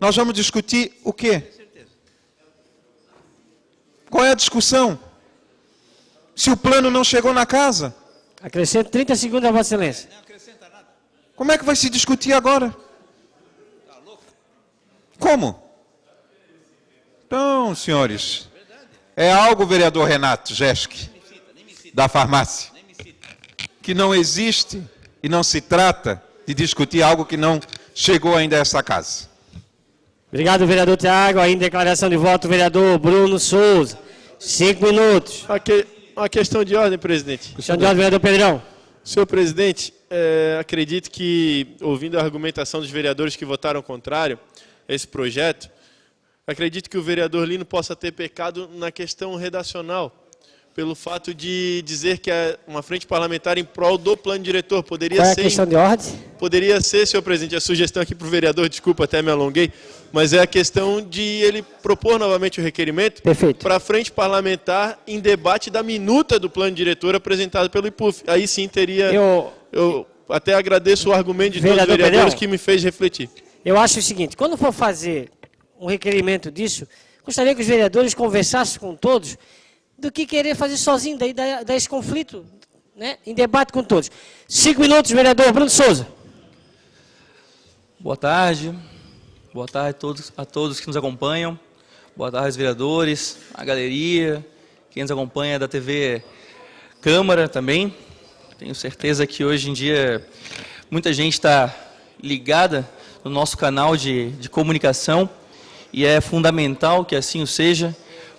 Speaker 12: Nós vamos discutir o quê? Qual é a discussão? Se o plano não chegou na casa?
Speaker 1: Acrescento 30 segundos a Vossa Excelência.
Speaker 12: Como é que vai se discutir agora? Como? Então, senhores, é algo, vereador Renato Jesk, da farmácia, que não existe e não se trata de discutir algo que não chegou ainda a essa casa.
Speaker 1: Obrigado, vereador Tiago. Aí, em declaração de voto, vereador Bruno Souza. 5 minutos.
Speaker 14: Uma questão de ordem, presidente.
Speaker 1: Questão de ordem, vereador Pedrão.
Speaker 14: Senhor presidente, acredito que, ouvindo a argumentação dos vereadores que votaram contrário a esse projeto, acredito que o vereador Lino possa ter pecado na questão redacional, pelo fato de dizer que é uma frente parlamentar em prol do plano diretor. Poderia
Speaker 1: Qual é a
Speaker 14: ser,
Speaker 1: questão de ordem?
Speaker 14: Poderia ser, senhor presidente, a sugestão aqui para o vereador, desculpa, até me alonguei, mas é a questão de ele propor novamente o requerimento para a frente parlamentar em debate da minuta do plano diretor apresentado pelo IPUF. Aí sim teria... Eu até agradeço o argumento de todos os vereadores
Speaker 1: Pedrão,
Speaker 14: que me fez refletir.
Speaker 1: Eu acho o seguinte, quando for fazer um requerimento disso, gostaria que os vereadores conversassem com todos do que querer fazer sozinho, daí dá esse conflito, né, em debate com todos. 5 minutos, vereador Bruno Souza.
Speaker 15: Boa tarde a todos que nos acompanham. Boa tarde, aos vereadores, a galeria, quem nos acompanha da TV Câmara também. Tenho certeza que hoje em dia muita gente está ligada no nosso canal de comunicação e é fundamental que assim o seja,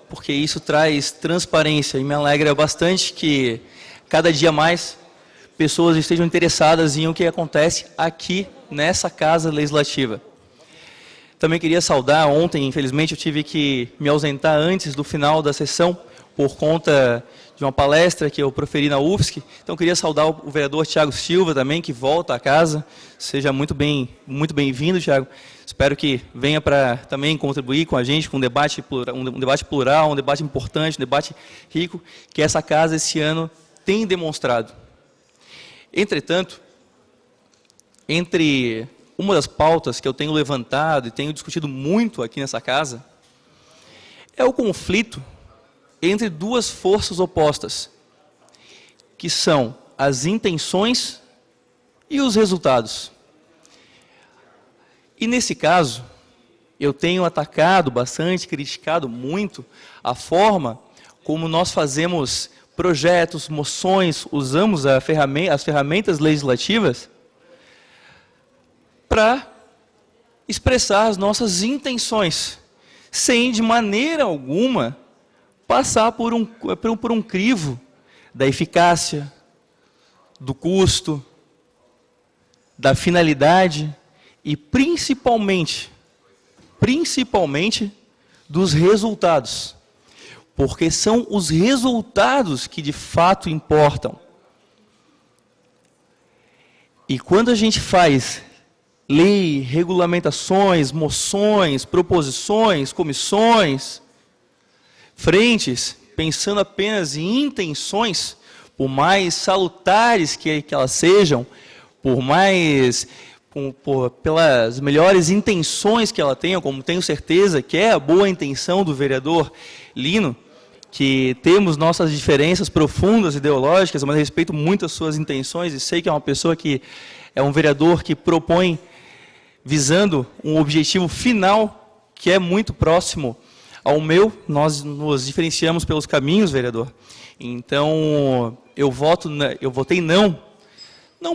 Speaker 15: porque isso traz transparência e me alegra bastante que cada dia mais pessoas estejam interessadas em o que acontece aqui nessa Casa Legislativa. Também queria saudar, ontem, infelizmente, eu tive que me ausentar antes do final da sessão por conta de uma palestra que eu proferi na UFSC. Então, queria saudar o vereador Tiago Silva também, que volta à casa. Seja muito bem-vindo, Tiago. Espero que venha para também contribuir com a gente com um debate plural, um debate importante, um debate rico, que essa casa esse ano tem demonstrado. Entretanto, entre uma das pautas que eu tenho levantado e tenho discutido muito aqui nessa casa, é o conflito entre duas forças opostas, que são as intenções e os resultados. E nesse caso, eu tenho atacado bastante, criticado muito a forma como nós fazemos projetos, moções, usamos as ferramentas legislativas para expressar as nossas intenções, sem de maneira alguma passar por um crivo da eficácia, do custo, da finalidade e principalmente dos resultados, porque são os resultados que de fato importam. E quando a gente faz lei, regulamentações, moções, proposições, comissões, frentes, pensando apenas em intenções, por mais salutares que elas sejam, pelas melhores intenções que ela tenha, como tenho certeza que é a boa intenção do vereador Lino, que temos nossas diferenças profundas, ideológicas, mas respeito muito as suas intenções e sei que é uma pessoa que é um vereador que propõe visando um objetivo final que é muito próximo ao meu. Nós nos diferenciamos pelos caminhos, vereador. Então, eu votei não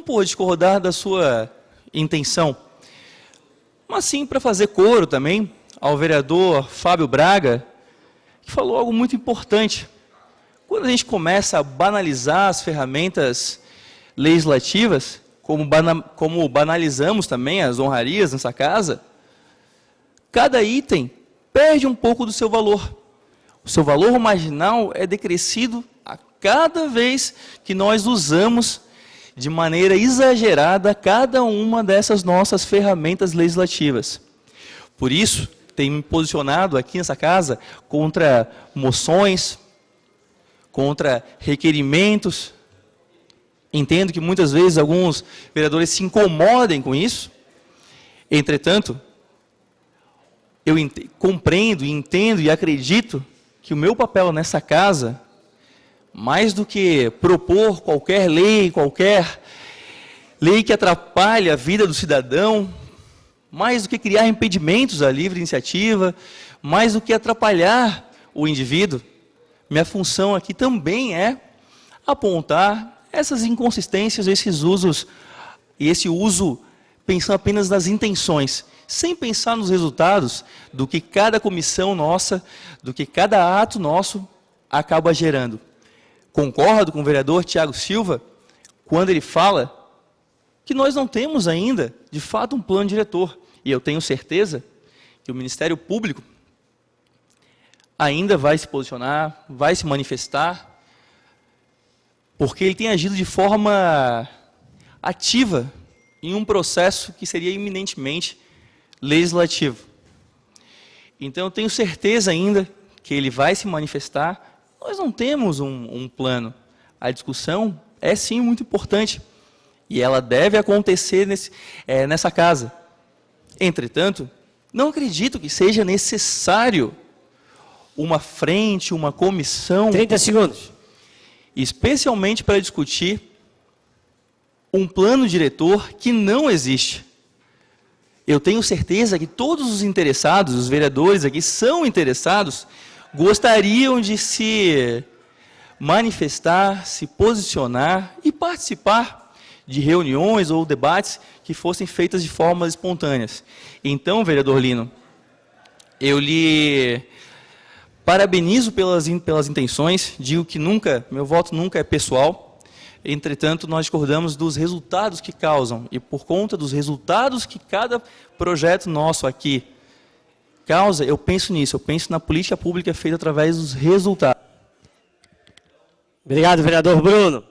Speaker 15: por discordar da sua intenção, mas sim para fazer coro também ao vereador Fábio Braga, que falou algo muito importante. Quando a gente começa a banalizar as ferramentas legislativas, como banalizamos também as honrarias nessa casa, cada item perde um pouco do seu valor. O seu valor marginal é decrescido a cada vez que nós usamos de maneira exagerada cada uma dessas nossas ferramentas legislativas. Por isso, tenho me posicionado aqui nessa casa contra moções, contra requerimentos. Entendo que muitas vezes alguns vereadores se incomodem com isso. Entretanto, eu compreendo, entendo e acredito que o meu papel nessa casa, mais do que propor qualquer lei que atrapalhe a vida do cidadão, mais do que criar impedimentos à livre iniciativa, mais do que atrapalhar o indivíduo, minha função aqui também é apontar essas inconsistências, esses usos, e esse uso pensando apenas nas intenções, sem pensar nos resultados do que cada comissão nossa, do que cada ato nosso acaba gerando. Concordo com o vereador Tiago Silva, quando ele fala que nós não temos ainda, de fato, um plano diretor. E eu tenho certeza que o Ministério Público ainda vai se posicionar, vai se manifestar, porque ele tem agido de forma ativa em um processo que seria eminentemente legislativo. Então, eu tenho certeza ainda que ele vai se manifestar. Nós não temos um plano. A discussão é, sim, muito importante. E ela deve acontecer nessa casa. Entretanto, não acredito que seja necessário uma frente, uma comissão...
Speaker 1: 30 segundos.
Speaker 15: Especialmente para discutir um plano diretor que não existe. Eu tenho certeza que todos os interessados, os vereadores aqui são interessados, gostariam de se manifestar, se posicionar e participar de reuniões ou debates que fossem feitas de formas espontâneas. Então, vereador Lino, eu lhe parabenizo pelas intenções, digo que meu voto nunca é pessoal, entretanto, nós discordamos dos resultados que causam, e por conta dos resultados que cada projeto nosso aqui causa, eu penso nisso, eu penso na política pública feita através dos resultados.
Speaker 1: Obrigado, vereador Bruno.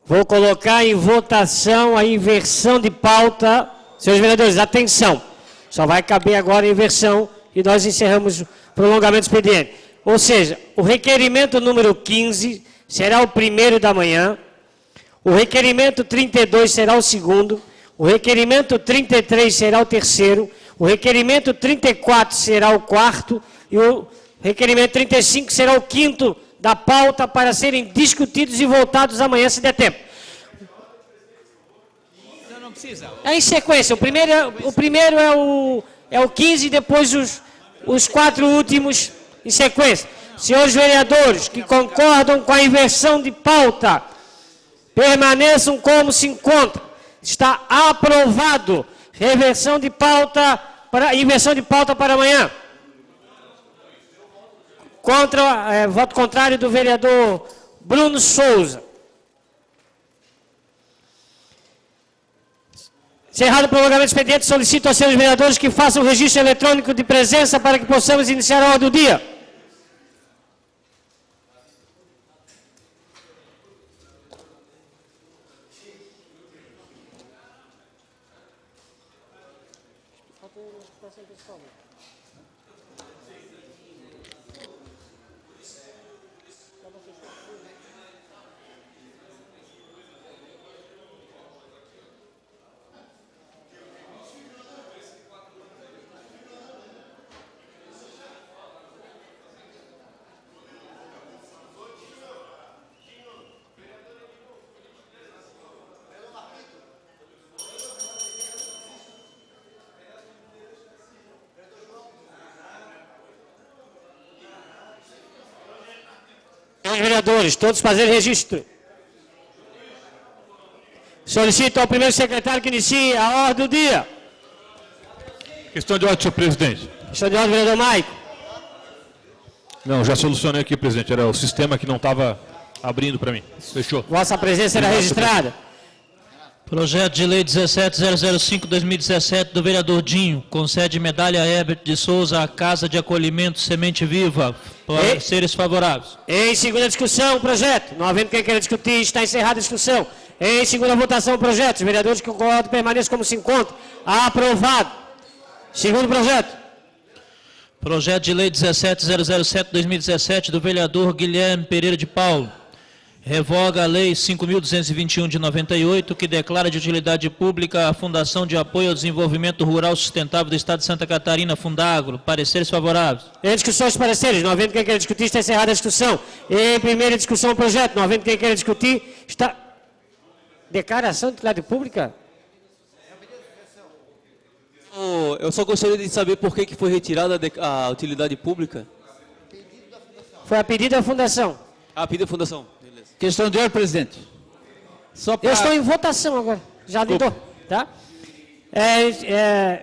Speaker 1: Vou colocar em votação a inversão de pauta. Senhores vereadores, atenção. Só vai caber agora a inversão e nós encerramos o prolongamento do expediente. Ou seja, o requerimento número 15 será o primeiro da manhã, o requerimento 32 será o segundo, o requerimento 33 será o terceiro, o requerimento 34 será o quarto e o requerimento 35 será o quinto da pauta para serem discutidos e votados amanhã, se der tempo.
Speaker 8: Não precisa.
Speaker 1: É em sequência. O primeiro é o 15 e depois os quatro últimos em sequência. Senhores vereadores que concordam com a inversão de pauta, permaneçam como se encontram. Está aprovado. Inversão de pauta para amanhã. Voto contrário do vereador Bruno Souza. Encerrado o prolongamento do expediente, solicito aos senhores vereadores que façam o registro eletrônico de presença para que possamos iniciar a ordem do dia. Senhores vereadores, todos fazerem registro. Solicito ao primeiro secretário que inicie a ordem do dia.
Speaker 7: Questão de ordem, senhor presidente.
Speaker 1: Questão de ordem, vereador Maico.
Speaker 7: Não, já solucionei aqui, presidente. Era o sistema que não estava abrindo para mim. Fechou.
Speaker 1: Vossa presença será registrada.
Speaker 2: Projeto de Lei 17.005/2017 do vereador Dinho, concede medalha Herbert de Souza à Casa de Acolhimento Semente Viva. Pareceres favoráveis.
Speaker 1: Em segunda discussão, o projeto. Não havendo quem queira discutir, está encerrada a discussão. Em segunda votação, o projeto. Os vereadores que concordam permaneçam como se encontram. Aprovado. Segundo projeto.
Speaker 2: Projeto de Lei 17.007/2017 do vereador Guilherme Pereira de Paulo. Revoga a Lei 5.221 de 98, que declara de utilidade pública a Fundação de Apoio ao Desenvolvimento Rural Sustentável do Estado de Santa Catarina, Fundagro. Pareceres favoráveis.
Speaker 1: Em discussão dos pareceres, não havendo quem queira discutir, está encerrada a discussão. Em primeira discussão, o projeto, não havendo quem queira discutir, está... Declaração de utilidade pública?
Speaker 16: Eu só gostaria de saber por que foi retirada a utilidade pública.
Speaker 1: Foi a pedido da Fundação.
Speaker 16: A pedido da Fundação.
Speaker 8: Questão de ordem, presidente.
Speaker 1: Eu estou em votação agora. Já lidou, tá?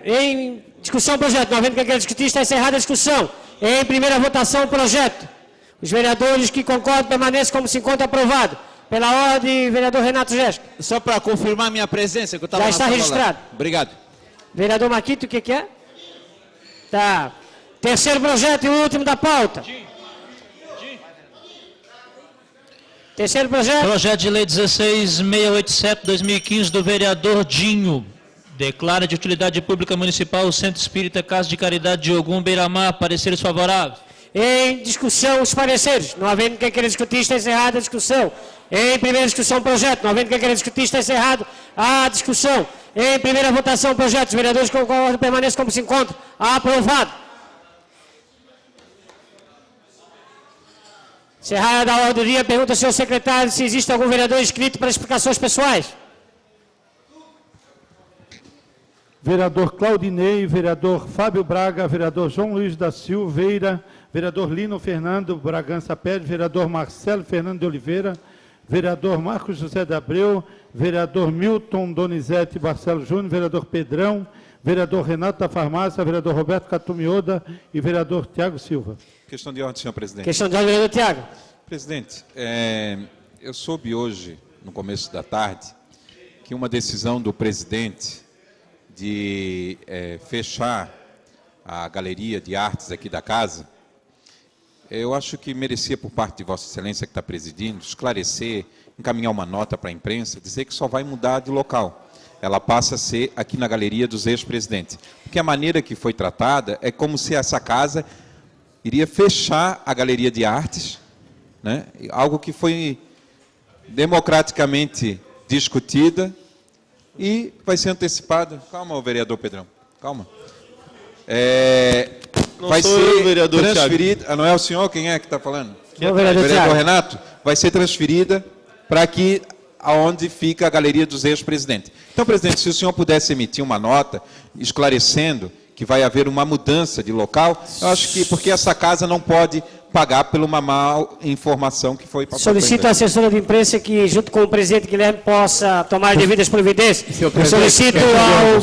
Speaker 1: Em discussão, o projeto. Não havendo quem queira discutir, está encerrada a discussão. Em primeira votação, o projeto. Os vereadores que concordam permanecem como se encontra aprovado. Pela ordem, vereador Renato Gesco.
Speaker 8: Só para confirmar minha presença, que eu estava
Speaker 1: já está registrado.
Speaker 8: Obrigado.
Speaker 1: Vereador Maquito, o que é? Tá. Terceiro projeto e o último da pauta. Terceiro projeto.
Speaker 2: Projeto de Lei 16.687/2015 do vereador Dinho. Declara de utilidade pública municipal o Centro Espírita Casa de Caridade de Ogum, Beira-Mar. Pareceres favoráveis.
Speaker 1: Em discussão, os pareceres. Não havendo quem queira discutir, está encerrada a discussão. Em primeira discussão, projeto. Não havendo quem queira discutir, está encerrado a discussão. Em primeira votação, projeto. Os vereadores que concordam permaneçam como se encontram. Aprovado. Encerrada a ordem do dia, pergunta ao senhor secretário se existe algum vereador inscrito para explicações pessoais.
Speaker 17: Vereador Claudinei, vereador Fábio Braga, vereador João Luiz da Silveira, vereador Lino Fernando Bragança Pérez, vereador Marcelo Fernando de Oliveira, vereador Marcos José de Abreu, vereador Milton Donizete Barcelo Júnior, vereador Pedrão, vereador Renato da Farmácia, vereador Roberto Catumioda e vereador Tiago Silva.
Speaker 12: Questão de ordem, senhor presidente.
Speaker 1: Questão de ordem, vereador Tiago.
Speaker 12: Presidente, eu soube hoje, no começo da tarde, que uma decisão do presidente de fechar a galeria de artes aqui da casa, eu acho que merecia, por parte de Vossa Excelência que está presidindo, esclarecer, encaminhar uma nota para a imprensa, dizer que só vai mudar de local. Ela passa a ser aqui na galeria dos ex-presidentes. Porque a maneira que foi tratada é como se essa casa iria fechar a galeria de artes, né? Algo que foi democraticamente discutida e vai ser antecipada. Calma, vereador Pedrão, calma. Vai ser transferida. Não é o senhor? Quem é que está falando?
Speaker 1: O vereador
Speaker 12: Renato. Vai ser transferida para aqui, aonde fica a galeria dos ex-presidentes. Então, presidente, se o senhor pudesse emitir uma nota esclarecendo que vai haver uma mudança de local, eu acho que, porque essa casa não pode pagar por uma má informação que foi passada.
Speaker 1: Solicito à assessora de imprensa que, junto com o presidente Guilherme, possa tomar devidas providências. Solicito ao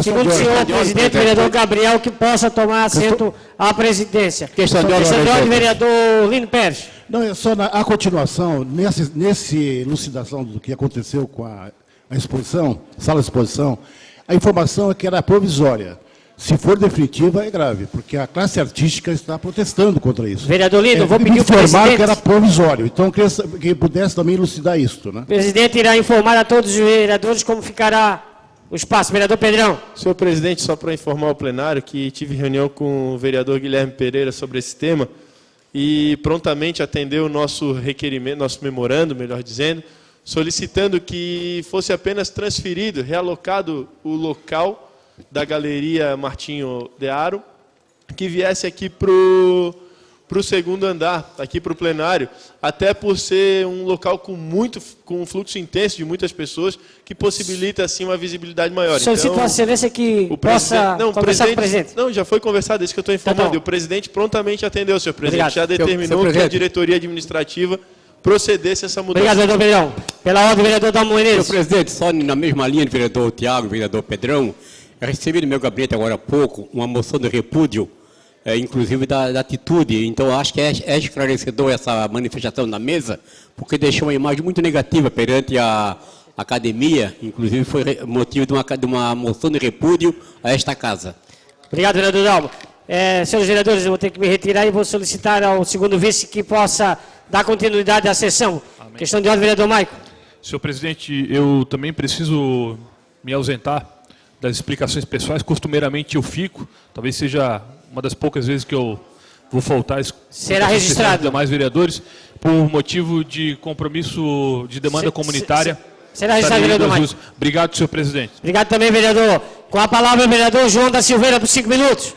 Speaker 1: segundo senhor presidente, vereador Gabriel, que possa tomar assento à presidência. Questão de ordem, vereador Lino Pérez.
Speaker 9: Não, é só a continuação, nesse elucidação do que aconteceu com a exposição, sala de exposição, a informação é que era provisória. Se for definitiva, é grave, porque a classe artística está protestando contra isso.
Speaker 1: Vereador Lino, vou pedir ao
Speaker 9: informar
Speaker 1: presidente
Speaker 9: que era provisório. Então, que pudesse também elucidar isso, né?
Speaker 1: O presidente irá informar a todos os vereadores como ficará o espaço. Vereador Pedrão.
Speaker 14: Senhor presidente, só para informar o plenário que tive reunião com o vereador Guilherme Pereira sobre esse tema e prontamente atendeu o nosso requerimento, nosso memorando, melhor dizendo, solicitando que fosse apenas transferido, realocado o local da Galeria Martinho de Haro, que viesse aqui para o segundo andar, aqui para o plenário, até por ser um local com um fluxo intenso de muitas pessoas, que possibilita, assim, uma visibilidade maior.
Speaker 1: Solicito
Speaker 14: então,
Speaker 1: a excelência que possa conversar com o presidente.
Speaker 14: Não, já foi conversado, é isso que eu estou informando. E o presidente prontamente atendeu, senhor presidente.
Speaker 1: Obrigado.
Speaker 14: Já determinou que a diretoria administrativa procedesse essa mudança.
Speaker 1: Obrigado, vereador Pedrão. Pela ordem, vereador Dalmo Menezes.
Speaker 18: Senhor presidente, só na mesma linha do vereador Tiago, vereador Pedrão, eu recebi no meu gabinete agora há pouco uma moção de repúdio, inclusive da atitude. Então, acho que é esclarecedor essa manifestação na mesa, porque deixou uma imagem muito negativa perante a academia, inclusive foi motivo de uma moção de repúdio a esta casa.
Speaker 1: Obrigado, vereador Dalmo. Senhores vereadores, eu vou ter que me retirar e vou solicitar ao segundo vice que possa dar continuidade à sessão. Amém. Questão de ordem, vereador Maico.
Speaker 7: Senhor presidente, eu também preciso me ausentar das explicações pessoais. Costumeiramente eu fico, talvez seja uma das poucas vezes que eu vou faltar.
Speaker 1: Será registrado.
Speaker 7: Demais vereadores, por motivo de compromisso de demanda comunitária.
Speaker 1: Será registrado, vereador Maico.
Speaker 7: Obrigado, senhor presidente.
Speaker 1: Obrigado também, vereador. Com a palavra, o vereador João da Silveira, por 5 minutos.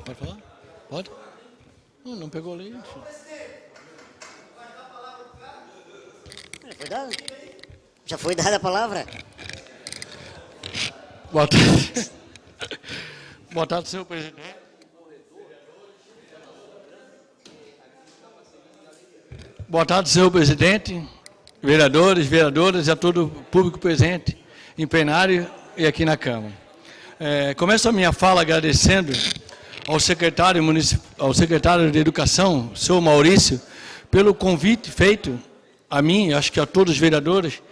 Speaker 19: Pode falar? Pode? Não pegou ali.
Speaker 20: Já foi dada a palavra?
Speaker 19: Boa tarde. Boa tarde, senhor presidente. Boa tarde, senhor presidente, vereadores, vereadoras e a todo o público presente em plenário e aqui na Câmara. Começo a minha fala agradecendo ao secretário de Educação, senhor Maurício, pelo convite feito a mim, acho que a todos os vereadores,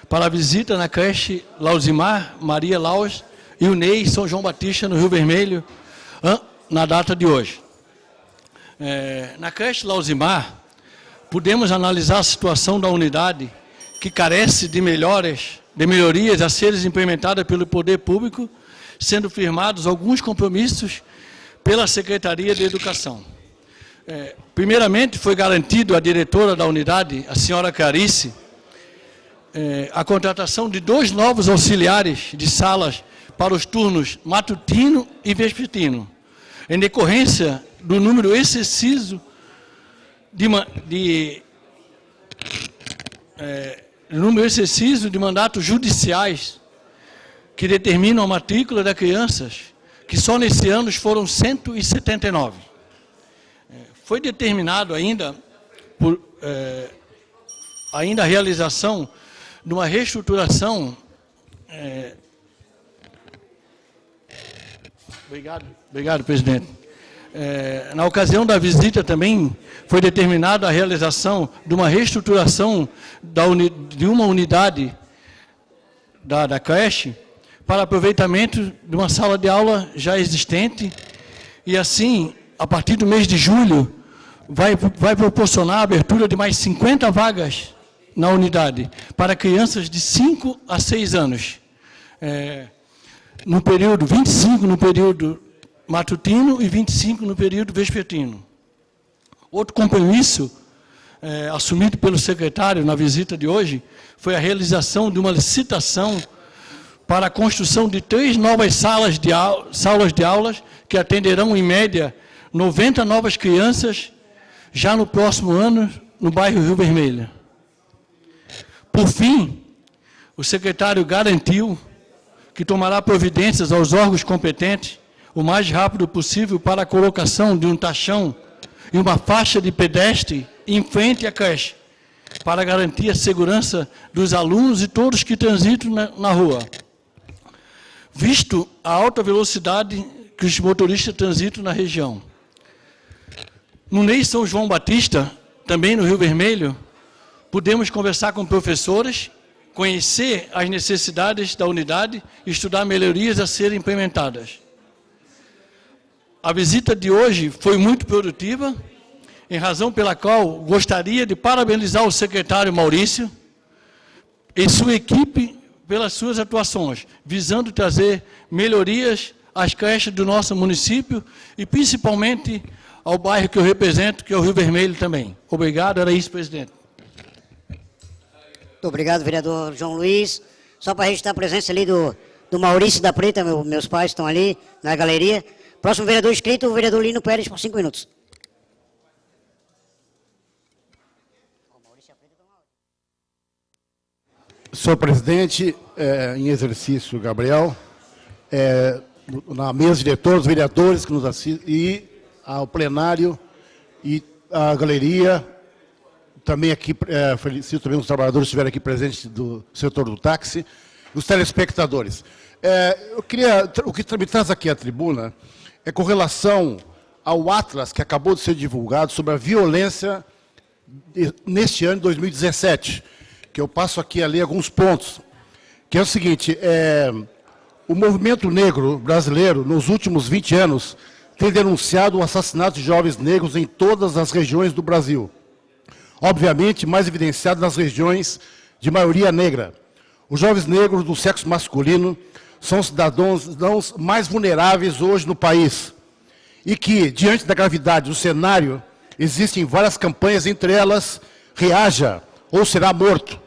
Speaker 19: para a visita na creche Lausimar, Maria Laus e o Ney São João Batista, no Rio Vermelho, na data de hoje. Na creche Lausimar, pudemos analisar a situação da unidade, que carece de melhorias a serem implementadas pelo poder público, sendo firmados alguns compromissos pela Secretaria de Educação. Primeiramente, foi garantido à diretora da unidade, a senhora Clarice, a contratação de 2 novos auxiliares de salas para os turnos matutino e vespertino, em decorrência do número excessivo de mandatos judiciais que determinam a matrícula das crianças, que só nesse ano foram 179. Foi determinado ainda a realização de uma reestruturação. Obrigado, presidente. Na ocasião da visita também foi determinada a realização de uma reestruturação de uma unidade da creche para aproveitamento de uma sala de aula já existente e assim, a partir do mês de julho, vai proporcionar a abertura de mais 50 vagas na unidade para crianças de 5 a 6 anos. No período 25 no período matutino e 25 no período vespertino. Outro compromisso assumido pelo secretário na visita de hoje foi a realização de uma licitação para a construção de 3 novas salas de aulas que atenderão, em média, 90 novas crianças já no próximo ano no bairro Rio Vermelho. Por fim, o secretário garantiu que tomará providências aos órgãos competentes o mais rápido possível para a colocação de um tachão e uma faixa de pedestre em frente à creche, para garantir a segurança dos alunos e todos que transitam na rua. Visto a alta velocidade que os motoristas transitam na região. No Ney São João Batista, também no Rio Vermelho, pudemos conversar com professores, conhecer as necessidades da unidade e estudar melhorias a serem implementadas. A visita de hoje foi muito produtiva, em razão pela qual gostaria de parabenizar o secretário Maurício e sua equipe pelas suas atuações, visando trazer melhorias às creches do nosso município e principalmente ao bairro que eu represento, que é o Rio Vermelho também. Obrigado, era isso, presidente.
Speaker 20: Muito obrigado, vereador João Luiz. Só para registrar a presença ali do Maurício da Preta, meus pais estão ali na galeria. Próximo vereador inscrito, o vereador Lino Pérez, por 5 minutos.
Speaker 9: Senhor presidente, em exercício, Gabriel, na mesa diretora, os vereadores que nos assistem, e ao plenário e a galeria, também aqui, felicito também os trabalhadores que estiveram aqui presentes do setor do táxi, os telespectadores. O que me traz aqui à tribuna é com relação ao Atlas que acabou de ser divulgado sobre a violência neste ano de 2017, que eu passo aqui a ler alguns pontos, que é o seguinte, o movimento negro brasileiro, nos últimos 20 anos, tem denunciado o assassinato de jovens negros em todas as regiões do Brasil. Obviamente, mais evidenciado nas regiões de maioria negra. Os jovens negros do sexo masculino são cidadãos mais vulneráveis hoje no país. E que, diante da gravidade do cenário, existem várias campanhas, entre elas, Reaja ou Será Morto,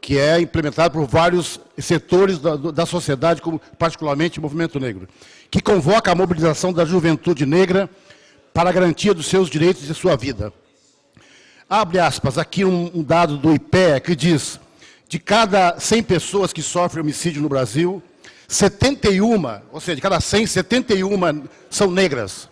Speaker 9: que é implementado por vários setores da sociedade, como particularmente o movimento negro, que convoca a mobilização da juventude negra para a garantia dos seus direitos e de sua vida. Abre aspas, aqui um dado do IPEA que diz, de cada 100 pessoas que sofrem homicídio no Brasil, 71, ou seja, de cada 100, 71 são negras.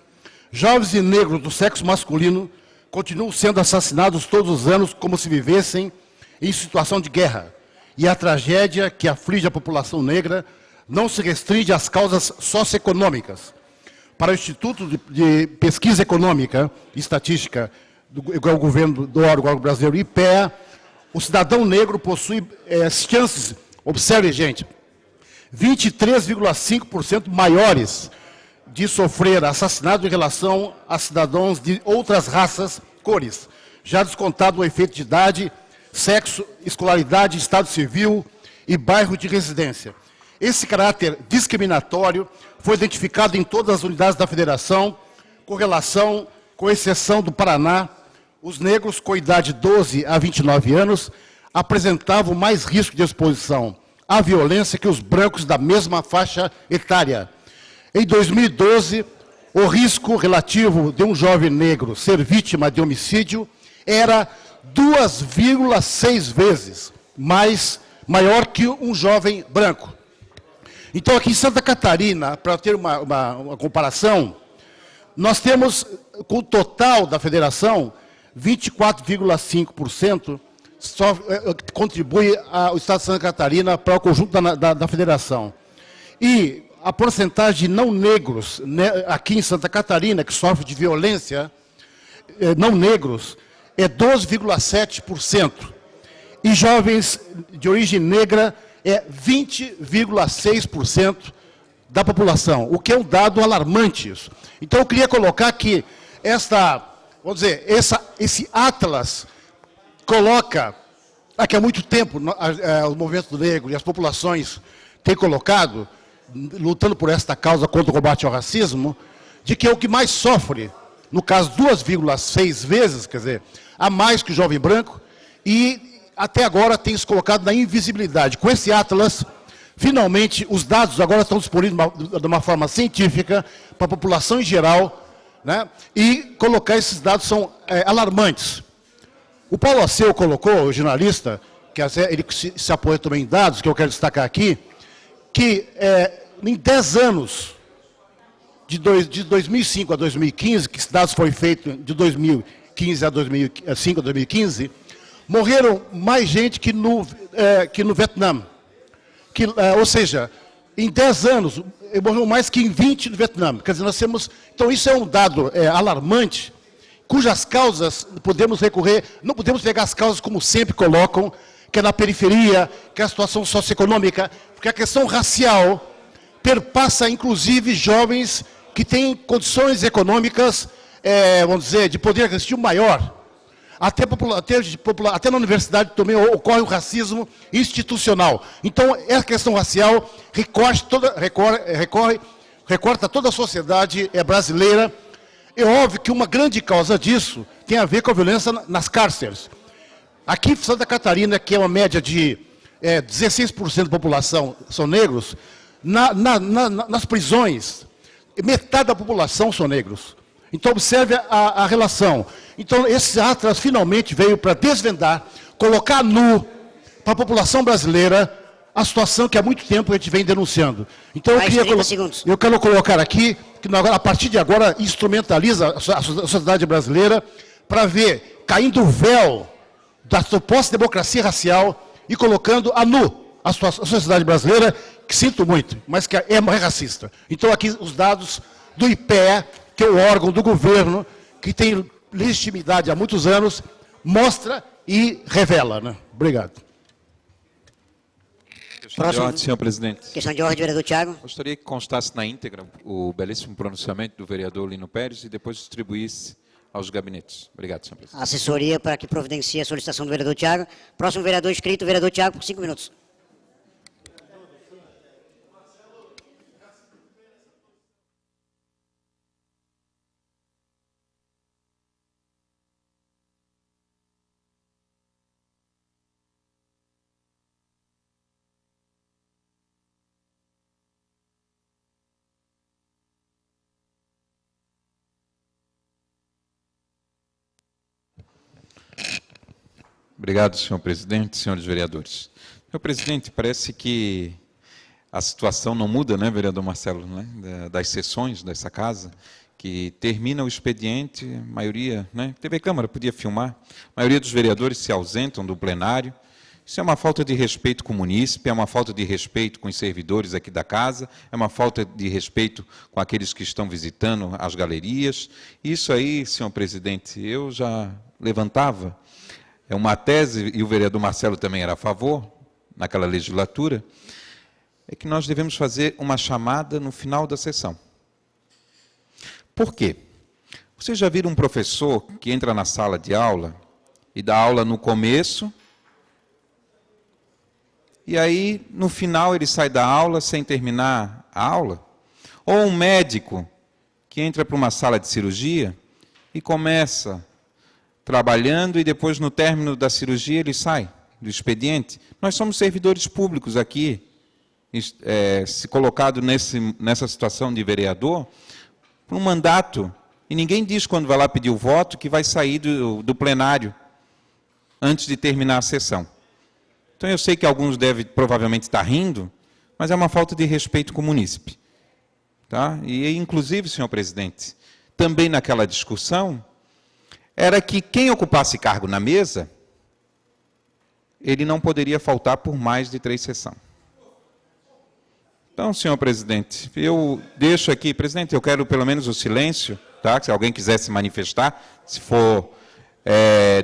Speaker 9: Jovens e negros do sexo masculino continuam sendo assassinados todos os anos como se vivessem em situação de guerra. E a tragédia que aflige a população negra não se restringe às causas socioeconômicas. Para o Instituto de Pesquisa Econômica e Estatística do governo do órgão brasileiro IPEA, o cidadão negro possui chances, observe, gente, 23,5% maiores de sofrer assassinato em relação a cidadãos de outras raças, cores, já descontado o efeito de idade, sexo, escolaridade, estado civil e bairro de residência. Esse caráter discriminatório foi identificado em todas as unidades da federação, com exceção do Paraná. Os negros com idade de 12 a 29 anos apresentavam mais risco de exposição à violência que os brancos da mesma faixa etária. Em 2012, o risco relativo de um jovem negro ser vítima de homicídio era 2,6 vezes maior que um jovem branco. Então, aqui em Santa Catarina, para ter uma comparação, nós temos, com o total da federação, 24,5% contribui ao Estado de Santa Catarina para o conjunto da federação. E a porcentagem de não negros, aqui em Santa Catarina, que sofre de violência, não negros, é 12,7%. E jovens de origem negra é 20,6% da população, o que é um dado alarmante isso. Então eu queria colocar que esse Atlas coloca, aqui há muito tempo, o movimento negro e as populações têm colocado, lutando por esta causa contra o combate ao racismo, de que é o que mais sofre, no caso 2,6 vezes, quer dizer, a mais que o jovem branco, e até agora tem se colocado na invisibilidade. Com esse Atlas, finalmente, os dados agora estão disponíveis de uma forma científica para a população em geral, né? E colocar esses dados são alarmantes. O Paulo Aceu colocou, o jornalista, que ele se apoia também em dados, que eu quero destacar aqui, que em 10 anos, de 2005 a 2015, que esses dados foram feitos de 2015 a 2005 a 2015, morreram mais gente que no Vietnã. Ou seja, em 10 anos, morreu mais que em 20 no Vietnã. Quer dizer, nós temos... Então, isso é um dado alarmante, cujas causas podemos recorrer, não podemos pegar as causas como sempre colocam, que é na periferia, que é a situação socioeconômica, porque a questão racial perpassa, inclusive, jovens que têm condições econômicas, vamos dizer, de poder aquisitivo maior. Até na universidade também ocorre o racismo institucional. Então, essa questão racial recorta toda a sociedade brasileira. É óbvio que uma grande causa disso tem a ver com a violência nas cárceres. Aqui em Santa Catarina, que é uma média de 16% da população são negros, nas prisões, metade da população são negros. Então, observe a relação. Então, esse Atlas finalmente veio para desvendar, colocar nu para a população brasileira a situação que há muito tempo a gente vem denunciando. Então, eu quero colocar aqui, que a partir de agora, instrumentaliza a sociedade brasileira para ver, caindo o véu da suposta democracia racial e colocando a nu a sociedade brasileira, que sinto muito, mas que é racista. Então, aqui os dados do IPE, que é o órgão do governo, que tem legitimidade há muitos anos, mostra e revela. Né? Obrigado.
Speaker 12: Questão de ordem, senhor presidente.
Speaker 20: Questão de ordem, vereador Tiago.
Speaker 12: Gostaria que constasse na íntegra o belíssimo pronunciamento do vereador Lino Pérez e depois distribuísse aos gabinetes. Obrigado, senhor presidente.
Speaker 20: Assessoria para que providencie a solicitação do vereador Tiago. Próximo vereador inscrito, vereador Tiago, por 5 minutos.
Speaker 12: Obrigado, senhor presidente, senhores vereadores. Senhor presidente, parece que a situação não muda, né, vereador Marcelo, né, das sessões dessa casa, que termina o expediente, a maioria, né, TV Câmara podia filmar, a maioria dos vereadores se ausentam do plenário. Isso é uma falta de respeito com o munícipe, é uma falta de respeito com os servidores aqui da casa, é uma falta de respeito com aqueles que estão visitando as galerias. Isso aí, senhor presidente, eu já levantava. É uma tese, e o vereador Marcelo também era a favor, naquela legislatura, é que nós devemos fazer uma chamada no final da sessão. Por quê? Vocês já viram um professor que entra na sala de aula e dá aula no começo, e aí, no final, ele sai da aula sem terminar a aula? Ou um médico que entra para uma sala de cirurgia e começa trabalhando e depois, no término da cirurgia, ele sai do expediente? Nós somos servidores públicos aqui, se colocado nessa situação de vereador, por um mandato, e ninguém diz quando vai lá pedir o voto que vai sair do plenário antes de terminar a sessão. Então, eu sei que alguns devem provavelmente estar rindo, mas é uma falta de respeito com o munícipe. Tá? E, inclusive, senhor presidente, também naquela discussão, era que quem ocupasse cargo na mesa, ele não poderia faltar por mais de 3 sessões. Então, senhor presidente, eu deixo aqui, presidente, eu quero pelo menos o silêncio, tá? Se alguém quiser se manifestar, se for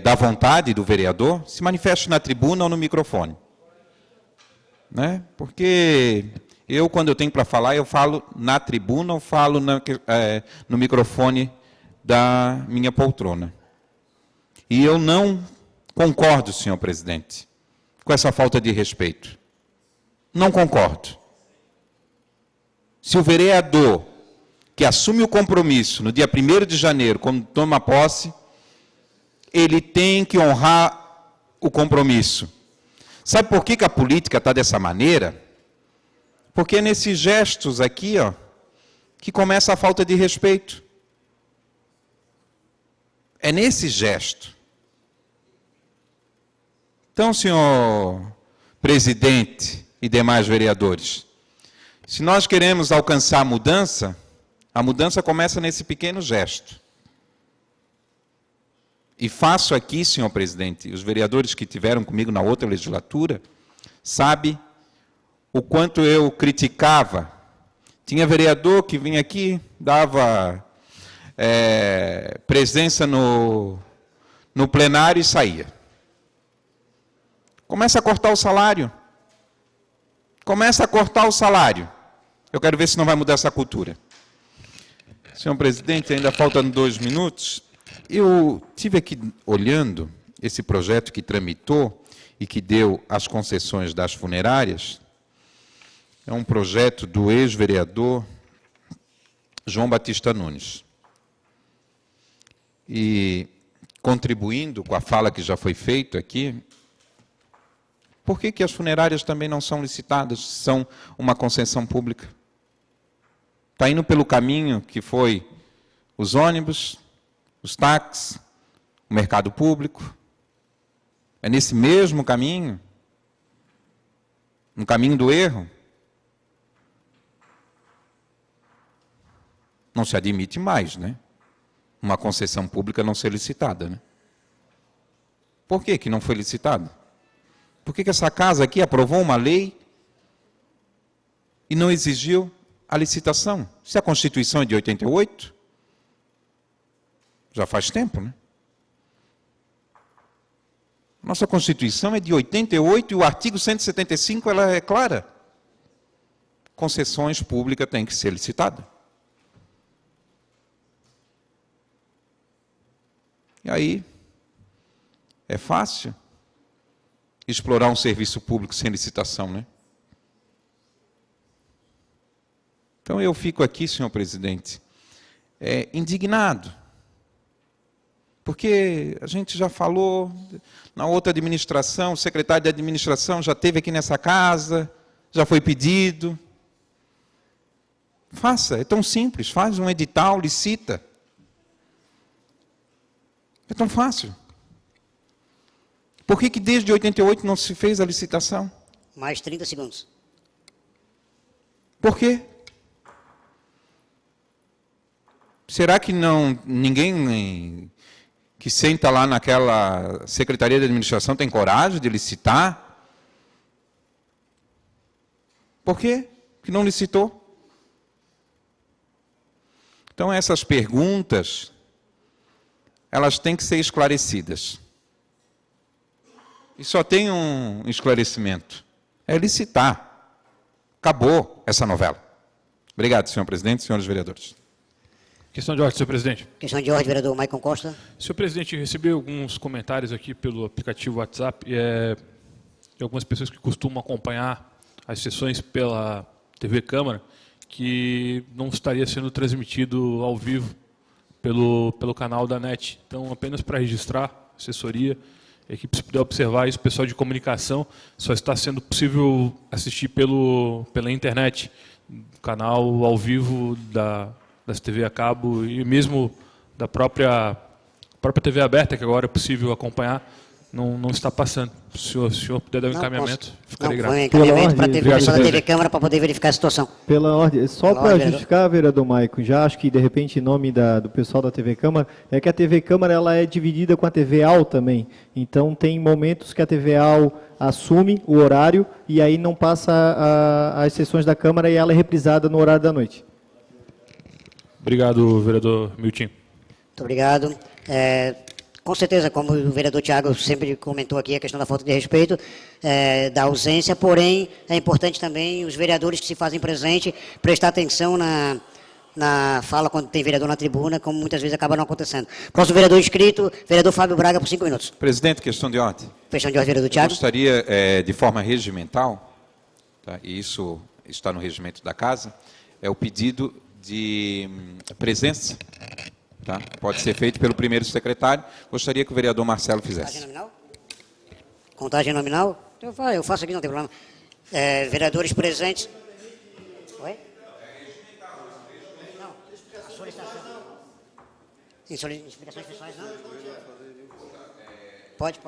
Speaker 12: da vontade do vereador, se manifeste na tribuna ou no microfone. Né? Porque eu, quando eu tenho para falar, eu falo na tribuna ou falo no microfone da minha poltrona. E eu não concordo, senhor presidente, com essa falta de respeito. Não concordo. Se o vereador que assume o compromisso no dia 1º de janeiro, quando toma posse, ele tem que honrar o compromisso. Sabe por que a política está dessa maneira? Porque é nesses gestos aqui, ó, que começa a falta de respeito. É nesse gesto. Então, senhor presidente e demais vereadores, se nós queremos alcançar a mudança começa nesse pequeno gesto. E faço aqui, senhor presidente, os vereadores que tiveram comigo na outra legislatura, sabe o quanto eu criticava. Tinha vereador que vinha aqui, dava presença no plenário e saía. Começa a cortar o salário. Começa a cortar o salário. Eu quero ver se não vai mudar essa cultura. Senhor presidente, ainda faltam 2 minutos. Eu tive aqui olhando esse projeto que tramitou e que deu as concessões das funerárias. É um projeto do ex-vereador João Batista Nunes. E, contribuindo com a fala que já foi feita aqui, por que as funerárias também não são licitadas, são uma concessão pública? Está indo pelo caminho que foi os ônibus, os táxis, o mercado público. É nesse mesmo caminho, no caminho do erro. Não se admite mais, né? Uma concessão pública não ser licitada, né? Por que não foi licitada? Por que essa casa aqui aprovou uma lei e não exigiu a licitação? Se a Constituição é de 88, já faz tempo, né? Nossa Constituição é de 88 e o artigo 175 ela é clara. Concessões públicas têm que ser licitadas. E aí, é fácil explorar um serviço público sem licitação, né? Então eu fico aqui, senhor presidente, indignado. Porque a gente já falou, na outra administração, o secretário de administração já esteve aqui nessa casa, já foi pedido. Faça, é tão simples, faz um edital, licita. É tão fácil. Por que desde 88 não se fez a licitação?
Speaker 20: Mais 30 segundos.
Speaker 12: Por quê? Será que ninguém que senta lá naquela Secretaria de Administração tem coragem de licitar? Por quê que não licitou? Então, essas perguntas, elas têm que ser esclarecidas. E só tem um esclarecimento. É licitar. Acabou essa novela. Obrigado, senhor presidente, senhores vereadores.
Speaker 7: Questão de ordem, senhor presidente.
Speaker 20: Questão de ordem, vereador Maicon Costa.
Speaker 7: Senhor presidente, eu recebi alguns comentários aqui pelo aplicativo WhatsApp de algumas pessoas que costumam acompanhar as sessões pela TV Câmara, que não estaria sendo transmitido ao vivo pelo canal da NET. Então, apenas para registrar, assessoria, a equipe, se puder observar isso, o pessoal de comunicação, só está sendo possível assistir pela internet, canal ao vivo das TV a cabo e mesmo da própria TV aberta, que agora é possível acompanhar, não está passando. Se o senhor puder dar um encaminhamento, ficarei grato.
Speaker 20: Foi um encaminhamento para a pessoal da TV Câmara para poder verificar a situação.
Speaker 11: Pela ordem, só para justificar, vereador Maicon, já acho que, de repente, em nome do pessoal da TV Câmara, é que a TV Câmara ela é dividida com a TV AL também. Então, tem momentos que a TV AL assume o horário e aí não passa as sessões da Câmara e ela é reprisada no horário da noite.
Speaker 7: Obrigado, vereador Milton.
Speaker 20: Muito obrigado. Com certeza, como o vereador Tiago sempre comentou aqui, a questão da falta de respeito, da ausência, porém, é importante também os vereadores que se fazem presente prestar atenção na fala quando tem vereador na tribuna, como muitas vezes acaba não acontecendo. Próximo vereador inscrito, vereador Fábio Braga, por 5 minutos.
Speaker 12: Presidente, questão de ordem.
Speaker 20: Questão de ordem, vereador Tiago.
Speaker 12: Eu gostaria, de forma regimental, tá, e isso está no regimento da casa, é o pedido de presença, tá? Pode ser feito pelo primeiro secretário. Gostaria que o vereador Marcelo fizesse.
Speaker 20: Contagem nominal? Contagem nominal? Eu faço aqui, não tem problema. Vereadores presentes. Oi? Não, a solicitação. Explicações pessoais, não? Pode.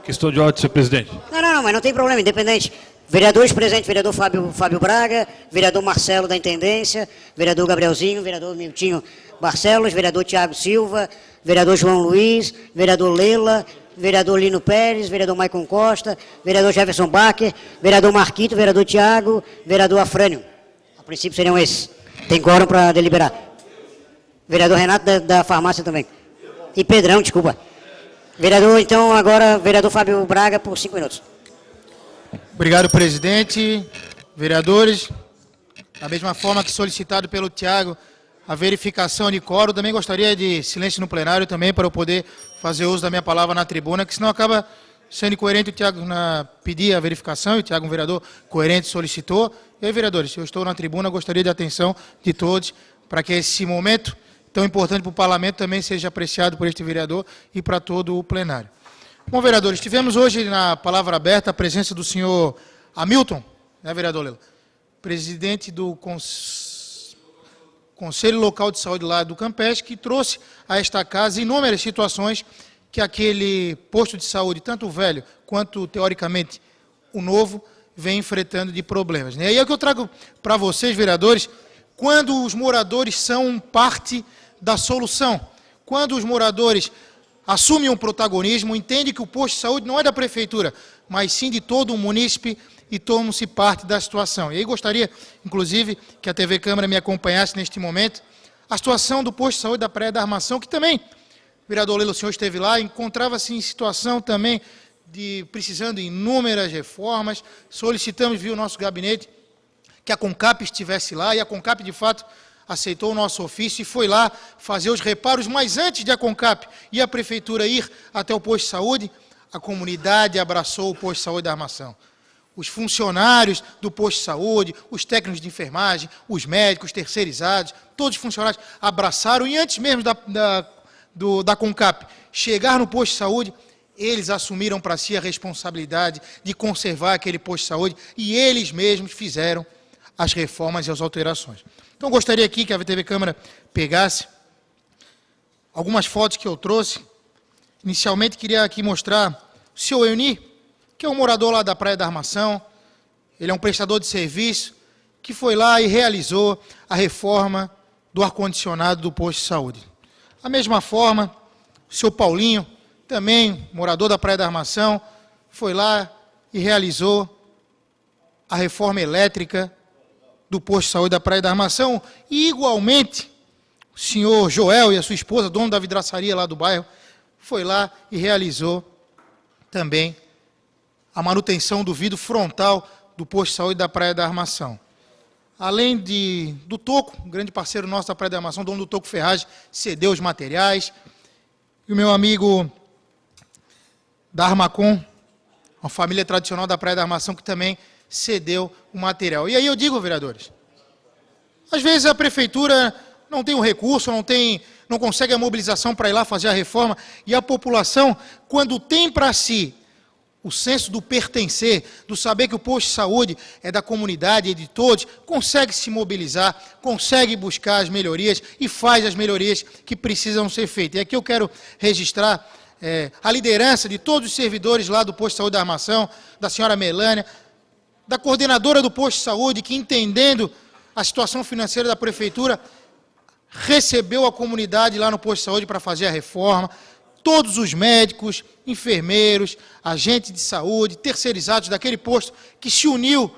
Speaker 7: Questão de ordem, senhor presidente.
Speaker 20: Não, mas não tem problema, independente. Vereadores presentes, vereador Fábio Braga, vereador Marcelo da Intendência, vereador Gabrielzinho, vereador Miltinho Barcelos, vereador Tiago Silva, vereador João Luiz, vereador Lela, vereador Lino Pérez, vereador Maicon Costa, vereador Jefferson Bacher, vereador Marquito, vereador Tiago, vereador Afrânio. A princípio seriam esses. Tem quórum para deliberar. Vereador Renato da farmácia também. E Pedrão, desculpa. Vereador, então, agora, vereador Fábio Braga, por 5 minutos.
Speaker 10: Obrigado, presidente. Vereadores, da mesma forma que solicitado pelo Tiago a verificação de quórum, também gostaria de silêncio no plenário também, para eu poder fazer uso da minha palavra na tribuna, que senão acaba sendo incoerente o Tiago pedir a verificação, e o Tiago, um vereador coerente, solicitou. E aí, vereadores, eu estou na tribuna, gostaria de atenção de todos, para que esse momento tão importante para o parlamento também seja apreciado por este vereador e para todo o plenário. Bom, vereadores, tivemos hoje na palavra aberta a presença do senhor Hamilton, né, vereador Lela, presidente do Conselho Local de Saúde lá do Campeche, que trouxe a esta casa inúmeras situações que aquele posto de saúde, tanto o velho quanto, teoricamente, o novo, vem enfrentando de problemas. E aí é o que eu trago para vocês, vereadores, quando os moradores são parte da solução, quando os moradores assumem um protagonismo, entendem que o posto de saúde não é da prefeitura, mas sim de todo o munícipe e tornam-se parte da situação. E aí gostaria, inclusive, que a TV Câmara me acompanhasse neste momento, a situação do posto de saúde da Praia da Armação, que também, vereador Lelo, o senhor esteve lá, encontrava-se em situação também precisando de inúmeras reformas, solicitamos via o nosso gabinete que a CONCAP estivesse lá, e a CONCAP, de fato, aceitou o nosso ofício e foi lá fazer os reparos, mas antes de a CONCAP e a prefeitura ir até o posto de saúde, a comunidade abraçou o posto de saúde da Armação. Os funcionários do posto de saúde, os técnicos de enfermagem, os médicos terceirizados, todos os funcionários abraçaram, e antes mesmo da CONCAP chegar no posto de saúde, eles assumiram para si a responsabilidade de conservar aquele posto de saúde, e eles mesmos fizeram as reformas e as alterações. Então, gostaria aqui que a TV Câmara pegasse algumas fotos que eu trouxe. Inicialmente, queria aqui mostrar o senhor Euni, que é um morador lá da Praia da Armação. Ele é um prestador de serviço que foi lá e realizou a reforma do ar-condicionado do posto de saúde. Da mesma forma, o senhor Paulinho, também morador da Praia da Armação, foi lá e realizou a reforma elétrica do posto de saúde da Praia da Armação, e igualmente o senhor Joel e a sua esposa, dono da vidraçaria lá do bairro, foi lá e realizou também a manutenção do vidro frontal do posto de saúde da Praia da Armação. Além do Toco, um grande parceiro nosso da Praia da Armação, dono do Toco Ferragem, cedeu os materiais, e o meu amigo da Armacom, uma família tradicional da Praia da Armação, que também cedeu o material. E aí eu digo, vereadores, às vezes a prefeitura não tem um recurso, não consegue a mobilização para ir lá fazer a reforma, e a população, quando tem para si o senso do pertencer, do saber que o posto de saúde é da comunidade e de todos, consegue se mobilizar, consegue buscar as melhorias e faz as melhorias que precisam ser feitas. E aqui eu quero registrar a liderança de todos os servidores lá do posto de saúde da Armação, da senhora Melânia, da coordenadora do posto de saúde, que, entendendo a situação financeira da prefeitura, recebeu a comunidade lá no posto de saúde para fazer a reforma, todos os médicos, enfermeiros, agentes de saúde, terceirizados daquele posto, que se uniu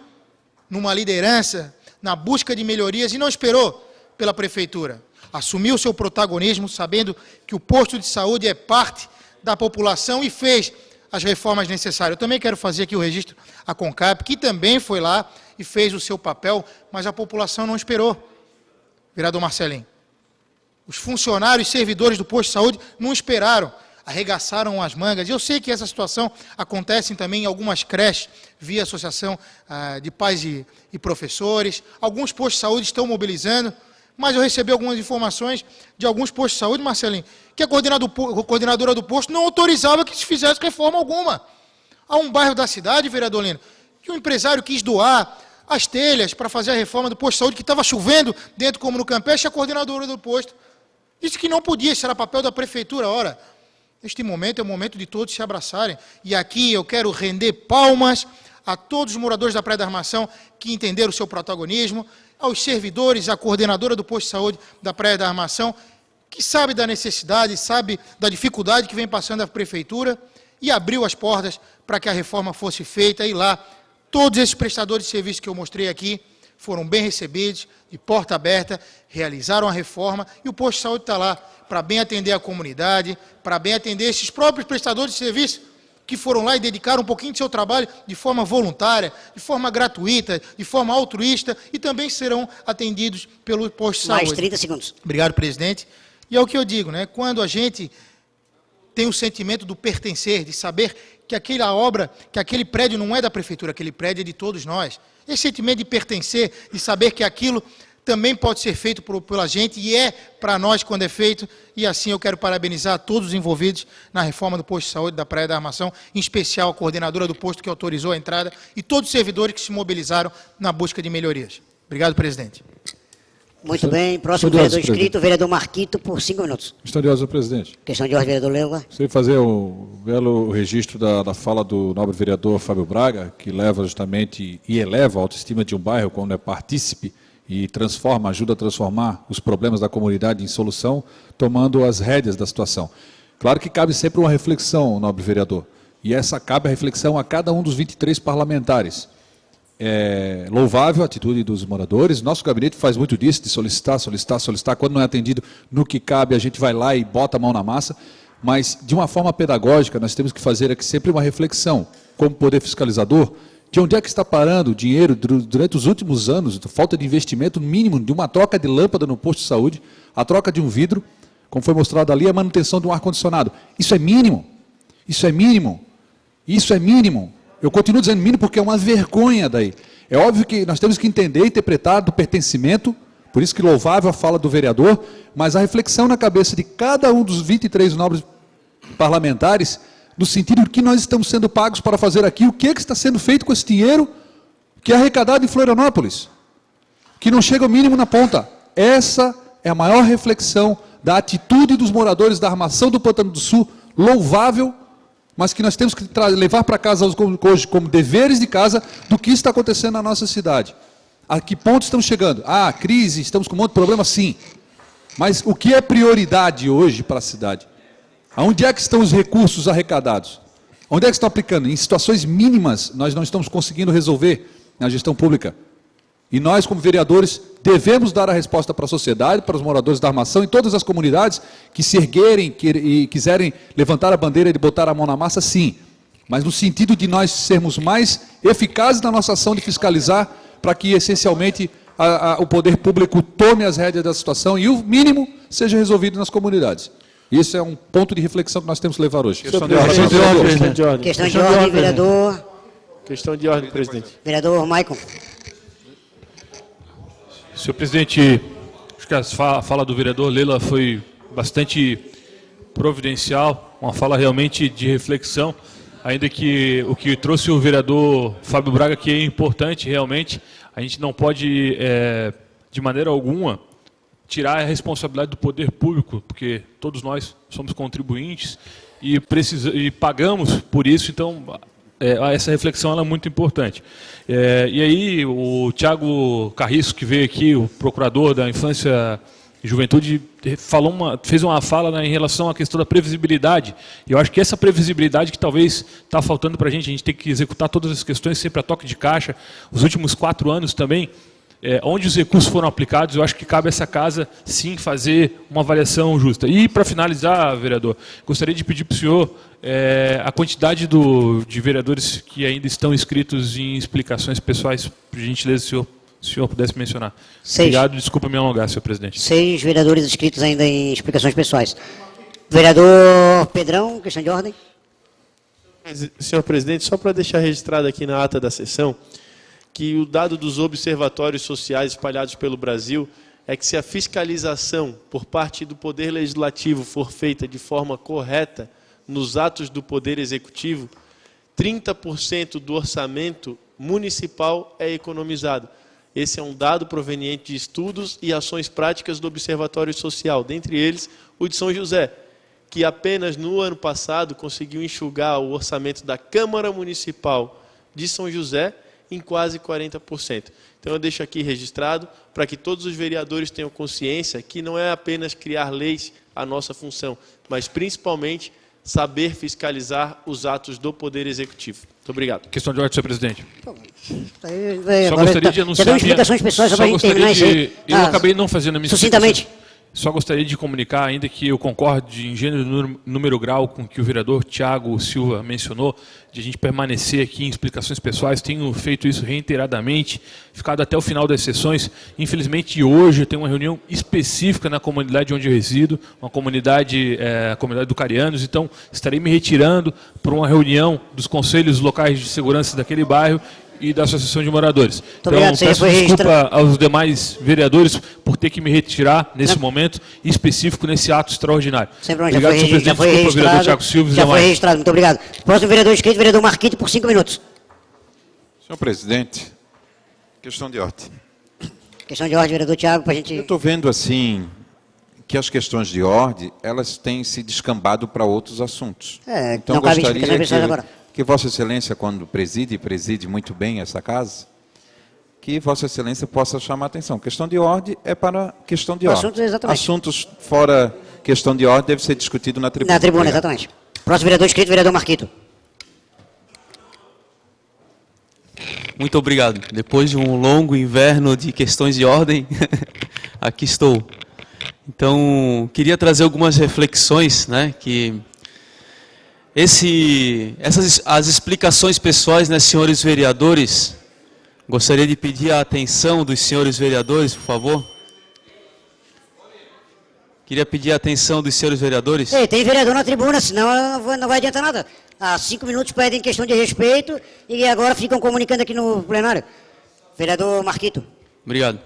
Speaker 10: numa liderança, na busca de melhorias, e não esperou pela prefeitura. Assumiu o seu protagonismo, sabendo que o posto de saúde é parte da população, e fez as reformas necessárias. Eu também quero fazer aqui o registro à CONCAP, que também foi lá e fez o seu papel, mas a população não esperou, vereador Marcelinho. Os funcionários e servidores do posto de saúde não esperaram, arregaçaram as mangas. E eu sei que essa situação acontece também em algumas creches, via associação de pais e professores. Alguns postos de saúde estão mobilizando, mas eu recebi algumas informações de alguns postos de saúde, Marcelinho, que a coordenadora do posto não autorizava que se fizesse reforma alguma. Há um bairro da cidade, vereador Lino, que um empresário quis doar as telhas para fazer a reforma do posto de saúde, que estava chovendo dentro como no Campeche, a coordenadora do posto disse que não podia, isso era papel da prefeitura. Ora, este momento é o momento de todos se abraçarem. E aqui eu quero render palmas a todos os moradores da Praia da Armação que entenderam o seu protagonismo, aos servidores, à coordenadora do posto de saúde da Praia da Armação, que sabe da necessidade, sabe da dificuldade que vem passando a prefeitura, e abriu as portas para que a reforma fosse feita. E lá, todos esses prestadores de serviço que eu mostrei aqui foram bem recebidos, de porta aberta, realizaram a reforma, e o posto de saúde está lá para bem atender a comunidade, para bem atender esses próprios prestadores de serviço, que foram lá e dedicaram um pouquinho de seu trabalho de forma voluntária, de forma gratuita, de forma altruísta, e também serão atendidos pelo posto de saúde.
Speaker 20: Mais 30 segundos.
Speaker 10: Obrigado, presidente. E é o que eu digo, né? Quando a gente tem o sentimento do pertencer, de saber que aquela obra, que aquele prédio não é da prefeitura, aquele prédio é de todos nós. Esse sentimento de pertencer, de saber que aquilo também pode ser feito pela gente, e é para nós quando é feito, e assim eu quero parabenizar todos os envolvidos na reforma do posto de saúde da Praia da Armação, em especial a coordenadora do posto que autorizou a entrada, e todos os servidores que se mobilizaram na busca de melhorias. Obrigado, presidente.
Speaker 20: Muito bem. Próximo vereador inscrito, vereador Marquito, por 5 minutos.
Speaker 4: Questão de ordem, presidente.
Speaker 20: Questão de ordem, vereador Leuva.
Speaker 4: Sei fazer o belo registro da fala do nobre vereador Fábio Braga, que leva justamente e eleva a autoestima de um bairro quando é partícipe e transforma, ajuda a transformar os problemas da comunidade em solução, tomando as rédeas da situação. Claro que cabe sempre uma reflexão, nobre vereador, e essa cabe a reflexão a cada um dos 23 parlamentares. É louvável a atitude dos moradores, nosso gabinete faz muito disso, de solicitar, quando não é atendido no que cabe, a gente vai lá e bota a mão na massa, mas de uma forma pedagógica nós temos que fazer aqui sempre uma reflexão, como poder fiscalizador, de onde é que está parando o dinheiro durante os últimos anos, falta de investimento mínimo de uma troca de lâmpada no posto de saúde, a troca de um vidro, como foi mostrado ali, a manutenção de um ar-condicionado. Isso é mínimo, isso é mínimo, isso é mínimo. Eu continuo dizendo mínimo porque é uma vergonha daí. É óbvio que nós temos que entender e interpretar do pertencimento, por isso que louvável a fala do vereador, mas a reflexão na cabeça de cada um dos 23 nobres parlamentares, no sentido de que nós estamos sendo pagos para fazer aqui, o que está sendo feito com esse dinheiro que é arrecadado em Florianópolis, que não chega ao mínimo na ponta. Essa é a maior reflexão da atitude dos moradores da Armação do Pantano do Sul, louvável, mas que nós temos que levar para casa hoje como deveres de casa do que está acontecendo na nossa cidade. A que ponto estamos chegando? Ah, crise, estamos com um monte de problema, sim. Mas o que é prioridade hoje para a cidade? Onde é que estão os recursos arrecadados? Onde é que estão aplicando? Em situações mínimas, nós não estamos conseguindo resolver na gestão pública. E nós, como vereadores, devemos dar a resposta para a sociedade, para os moradores da Armação e todas as comunidades que se erguerem e quiserem levantar a bandeira de botar a mão na massa, sim. Mas no sentido de nós sermos mais eficazes na nossa ação de fiscalizar, para que, essencialmente, o poder público tome as rédeas da situação e o mínimo seja resolvido nas comunidades. Isso é um ponto de reflexão que nós temos que levar hoje.
Speaker 14: Questão de ordem,
Speaker 20: Questão de ordem, vereador.
Speaker 14: Questão de ordem, presidente.
Speaker 20: Vereador Maicon.
Speaker 7: Senhor presidente, acho que a fala do vereador Leila foi bastante providencial, uma fala realmente de reflexão, ainda que o que trouxe o vereador Fábio Braga, que é importante realmente, a gente não pode, de maneira alguma, tirar a responsabilidade do poder público, porque todos nós somos contribuintes e pagamos por isso, então essa reflexão ela é muito importante. E aí o Carriço, que veio aqui, o procurador da Infância e Juventude, fez uma fala em relação à questão da previsibilidade. E eu acho que essa previsibilidade que talvez está faltando para a gente tem que executar todas as questões sempre a toque de caixa. Os últimos 4 anos também, onde os recursos foram aplicados, eu acho que cabe a essa casa, sim, fazer uma avaliação justa. E, para finalizar, vereador, gostaria de pedir para o senhor a quantidade de vereadores que ainda estão inscritos em explicações pessoais, por gentileza, se o senhor pudesse mencionar.
Speaker 20: 6.
Speaker 7: Obrigado, desculpa me alongar, senhor presidente.
Speaker 20: 6 vereadores inscritos ainda em explicações pessoais. Vereador Pedrão, questão de ordem.
Speaker 14: Senhor presidente, só para deixar registrado aqui na ata da sessão, que o dado dos observatórios sociais espalhados pelo Brasil é que se a fiscalização por parte do Poder Legislativo for feita de forma correta nos atos do Poder Executivo, 30% do orçamento municipal é economizado. Esse é um dado proveniente de estudos e ações práticas do Observatório Social, dentre eles o de São José, que apenas no ano passado conseguiu enxugar o orçamento da Câmara Municipal de São José em quase 40%. Então eu deixo aqui registrado para que todos os vereadores tenham consciência que não é apenas criar leis a nossa função, mas principalmente saber fiscalizar os atos do Poder Executivo. Muito obrigado.
Speaker 7: Questão de ordem, senhor presidente.
Speaker 20: Só gostaria de anunciar explicações pessoais só para a gente terminar isso aí.
Speaker 7: Eu acabei não fazendo a minha
Speaker 20: sucintamente.
Speaker 7: Só gostaria de comunicar ainda que eu concordo em gênero, número, grau com o que o vereador Tiago Silva mencionou, de a gente permanecer aqui em explicações pessoais. Tenho feito isso reiteradamente, ficado até o final das sessões. Infelizmente, hoje eu tenho uma reunião específica na comunidade onde eu resido, uma comunidade, a comunidade do Carianos, então estarei me retirando para uma reunião dos conselhos locais de segurança daquele bairro e da Associação de Moradores. Então,
Speaker 20: obrigado,
Speaker 7: peço desculpa aos demais vereadores por ter que me retirar nesse momento específico, nesse ato extraordinário. Obrigado, senhor presidente. Desculpa, vereador Tiago Silva.
Speaker 20: Já foi registrado, muito obrigado. Próximo vereador inscrito, vereador Marquito, por 5 minutos.
Speaker 12: Senhor presidente, questão de ordem.
Speaker 20: Questão de ordem, vereador Tiago, para a gente...
Speaker 12: Eu estou vendo, assim, que as questões de ordem, elas têm se descambado para outros assuntos. Então,
Speaker 20: não cabe
Speaker 12: gostaria
Speaker 20: agora.
Speaker 12: Que Vossa Excelência, quando preside muito bem essa casa, que Vossa Excelência possa chamar a atenção. Questão de ordem é para questão de ordem.
Speaker 20: Assuntos, exatamente.
Speaker 12: Assuntos fora questão de ordem deve ser discutido na tribuna.
Speaker 20: Na tribuna, exatamente. Próximo vereador inscrito, vereador Marquito.
Speaker 15: Muito obrigado. Depois de um longo inverno de questões de ordem, aqui estou. Então, queria trazer algumas reflexões, né, que... as explicações pessoais, né, senhores vereadores, gostaria de pedir a atenção dos senhores vereadores, por favor. Queria pedir a atenção dos senhores vereadores.
Speaker 20: Ei, tem vereador na tribuna, senão não vai adiantar nada. Há 5 minutos pedem questão de respeito e agora ficam comunicando aqui no plenário. Vereador Marquito.
Speaker 15: Obrigado.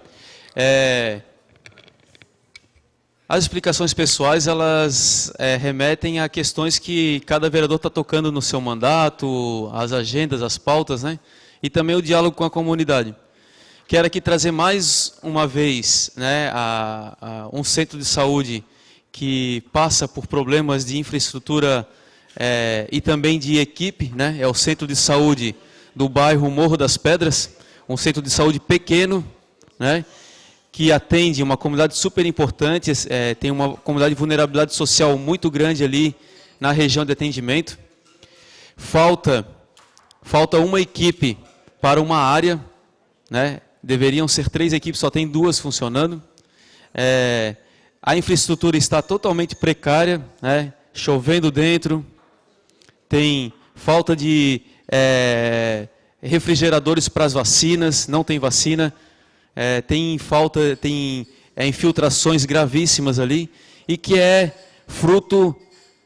Speaker 15: As explicações pessoais, elas remetem a questões que cada vereador está tocando no seu mandato, as agendas, as pautas, né? E também o diálogo com a comunidade. Quero aqui trazer mais uma vez, né, um centro de saúde que passa por problemas de infraestrutura e também de equipe, né? É o centro de saúde do bairro Morro das Pedras, um centro de saúde pequeno, né? Que atende uma comunidade super importante, tem uma comunidade de vulnerabilidade social muito grande ali na região de atendimento. Falta uma equipe para uma área, né? Deveriam ser 3 equipes, só tem 2 funcionando. A infraestrutura está totalmente precária, né? Chovendo dentro, tem falta de refrigeradores para as vacinas, não tem vacina. Tem infiltrações gravíssimas ali, e que é fruto,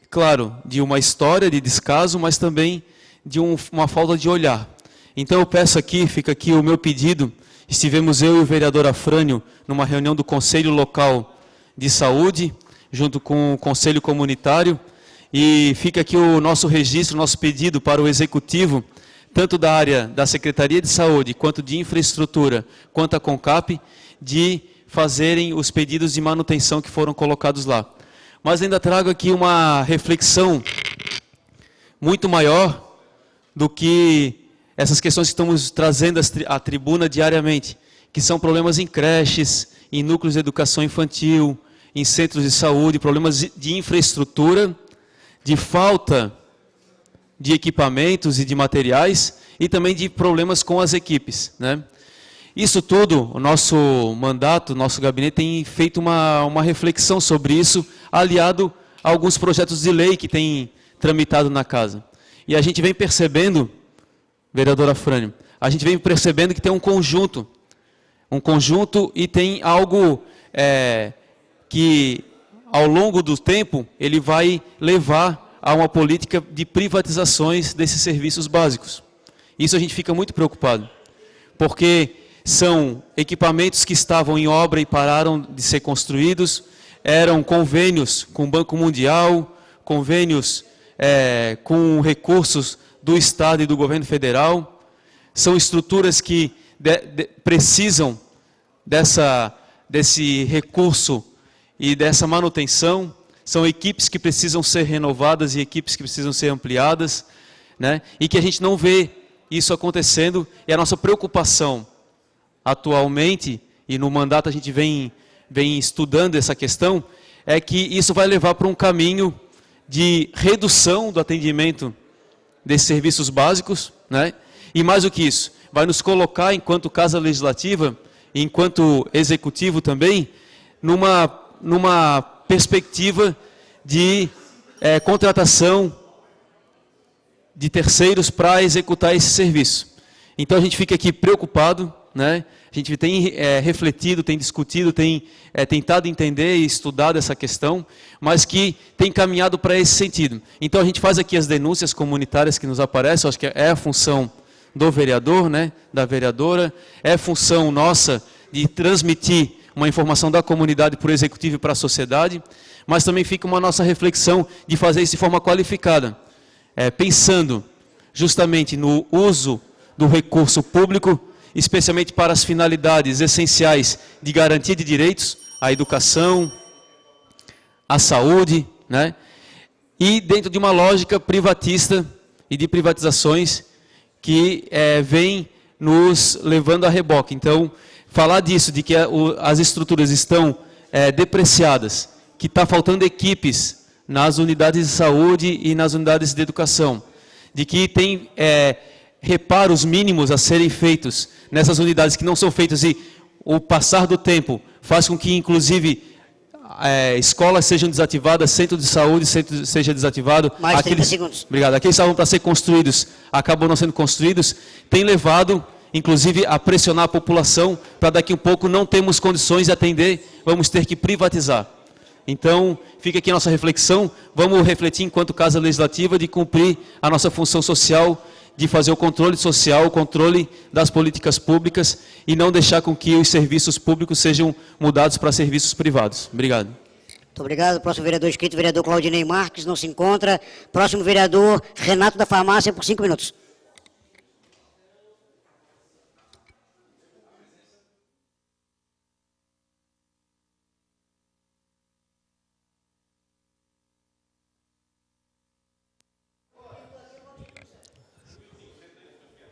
Speaker 15: claro, de uma história de descaso, mas também de uma falta de olhar. Então eu peço aqui, fica aqui o meu pedido, estivemos eu e o vereador Afrânio numa reunião do Conselho Local de Saúde, junto com o Conselho Comunitário, e fica aqui o nosso registro, nosso pedido para o Executivo, tanto da área da Secretaria de Saúde, quanto de Infraestrutura, quanto a CONCAP, de fazerem os pedidos de manutenção que foram colocados lá. Mas ainda trago aqui uma reflexão muito maior do que essas questões que estamos trazendo à tribuna diariamente, que são problemas em creches, em núcleos de educação infantil, em centros de saúde, problemas de infraestrutura, de falta de equipamentos e de materiais, e também de problemas com as equipes, né? Isso tudo, o nosso mandato, o nosso gabinete tem feito uma reflexão sobre isso, aliado a alguns projetos de lei que tem tramitado na casa. E a gente vem percebendo, vereador Afrânio, a gente vem percebendo que tem um conjunto e tem algo que, ao longo do tempo, ele vai levar a uma política de privatizações desses serviços básicos. Isso a gente fica muito preocupado, porque são equipamentos que estavam em obra e pararam de ser construídos, eram convênios com o Banco Mundial, convênios com recursos do Estado e do Governo Federal, são estruturas que precisam desse recurso e dessa manutenção, são equipes que precisam ser renovadas e equipes que precisam ser ampliadas, né? E que a gente não vê isso acontecendo, e a nossa preocupação atualmente, e no mandato a gente vem estudando essa questão, é que isso vai levar para um caminho
Speaker 16: de redução do atendimento desses serviços básicos, né? E mais do que isso, vai nos colocar, enquanto Casa Legislativa, enquanto Executivo também, numa perspectiva de contratação de terceiros para executar esse serviço. Então a gente fica aqui preocupado, né? A gente tem refletido, tem discutido, tem tentado entender e estudado essa questão, mas que tem caminhado para esse sentido. Então a gente faz aqui as denúncias comunitárias que nos aparecem, acho que é a função do vereador, né? Da vereadora, é função nossa de transmitir uma informação da comunidade para o executivo e para a sociedade, mas também fica uma nossa reflexão de fazer isso de forma qualificada, pensando justamente no uso do recurso público, especialmente para as finalidades essenciais de garantia de direitos, a educação, a saúde, né? E dentro de uma lógica privatista e de privatizações que vem nos levando a reboque. Então, falar disso, de que as estruturas estão depreciadas, que está faltando equipes nas unidades de saúde e nas unidades de educação, de que tem reparos mínimos a serem feitos nessas unidades que não são feitos e o passar do tempo faz com que, inclusive, escolas sejam desativadas, centro de saúde seja desativado.
Speaker 20: Mais 30 segundos.
Speaker 16: Obrigado. Aqueles estavam para ser construídos, acabam não sendo construídos, tem levado, inclusive, a pressionar a população para daqui a um pouco não termos condições de atender, vamos ter que privatizar. Então, fica aqui a nossa reflexão, vamos refletir enquanto Casa Legislativa de cumprir a nossa função social, de fazer o controle social, o controle das políticas públicas e não deixar com que os serviços públicos sejam mudados para serviços privados. Obrigado.
Speaker 20: Muito obrigado. Próximo vereador inscrito, vereador Claudinei Marques, não se encontra. Próximo vereador, Renato da Farmácia, por 5 minutos.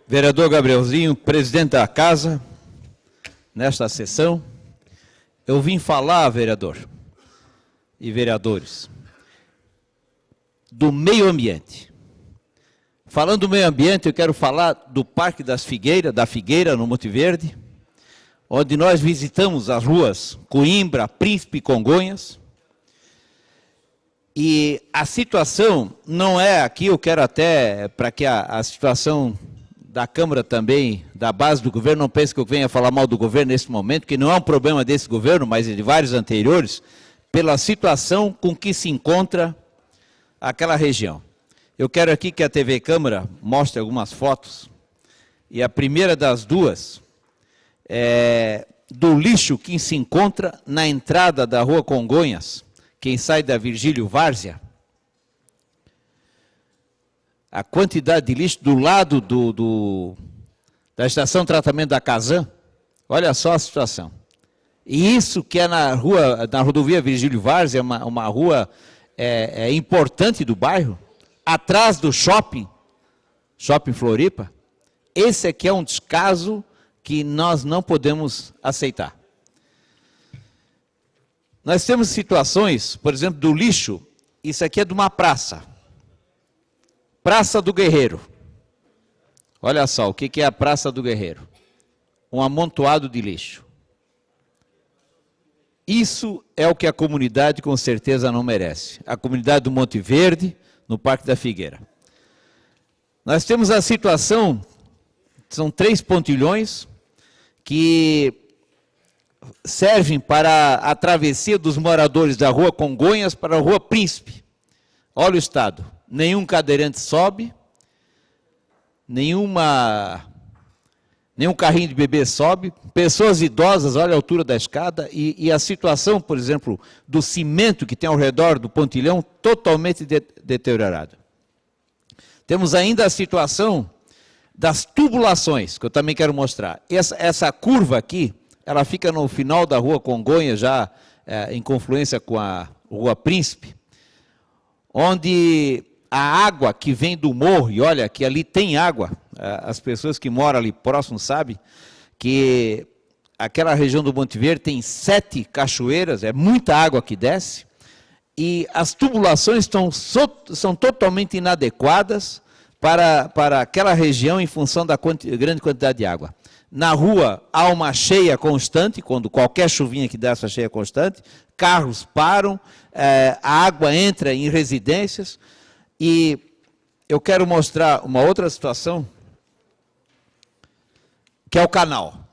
Speaker 8: Vereador Gabrielzinho, presidente da casa, nesta sessão, eu vim falar, vereador e vereadores, do meio ambiente. Falando do meio ambiente, eu quero falar do Parque da Figueira, no Monte Verde, onde nós visitamos as ruas Coimbra, Príncipe e Congonhas. E a situação não é aqui, eu quero até, para que a situação da Câmara também, da base do governo, não pense que eu venha falar mal do governo nesse momento, que não é um problema desse governo, mas de vários anteriores, pela situação com que se encontra aquela região. Eu quero aqui que a TV Câmara mostre algumas fotos, e a primeira das duas é do lixo que se encontra na entrada da Rua Congonhas, quem sai da Virgílio Várzea. A quantidade de lixo do lado da estação de tratamento da Casan, olha só a situação. E isso que é na rodovia Virgílio Várzea, uma rua importante do bairro, atrás do Shopping Floripa. Esse aqui é um descaso que nós não podemos aceitar. Nós temos situações, por exemplo, do lixo, isso aqui é de uma praça. Praça do Guerreiro. Olha só, o que é a Praça do Guerreiro? Um amontoado de lixo. Isso é o que a comunidade com certeza não merece. A comunidade do Monte Verde, no Parque da Figueira. Nós temos a situação, são 3 pontilhões que servem para a travessia dos moradores da Rua Congonhas para a Rua Príncipe. Olha o estado. Nenhum cadeirante sobe, nenhum carrinho de bebê sobe, pessoas idosas, olha a altura da escada, e a situação, por exemplo, do cimento que tem ao redor do pontilhão, totalmente deteriorada. Temos ainda a situação das tubulações, que eu também quero mostrar. Essa curva aqui, ela fica no final da Rua Congonhas, já em confluência com a Rua Príncipe, onde a água que vem do morro, e olha que ali tem água, as pessoas que moram ali próximo sabem que aquela região do Monte Verde tem 7 cachoeiras, é muita água que desce, e as tubulações são totalmente inadequadas para aquela região em função da grande quantidade de água. Na rua há uma cheia constante, quando qualquer chuvinha que dá essa cheia constante, carros param, a água entra em residências, e eu quero mostrar uma outra situação, que é o canal.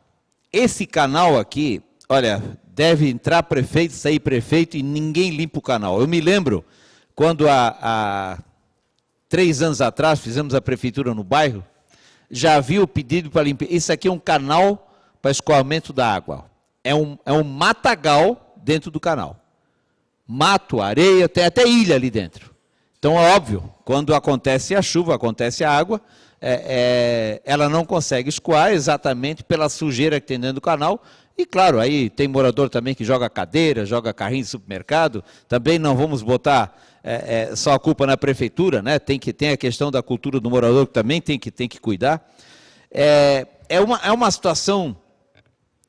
Speaker 8: Esse canal aqui, olha, deve entrar prefeito, sair prefeito e ninguém limpa o canal. Eu me lembro quando há 3 anos atrás fizemos a prefeitura no bairro, já havia o pedido para limpar. Isso aqui é um canal para escoamento da água. É um matagal dentro do canal. Mato, areia, tem até ilha ali dentro. Então é óbvio, quando acontece a chuva, acontece a água, ela não consegue escoar exatamente pela sujeira que tem dentro do canal. E claro, aí tem morador também que joga cadeira, joga carrinho de supermercado. Também não vamos botar só a culpa na prefeitura, né? Tem a questão da cultura do morador que também tem que cuidar. É uma situação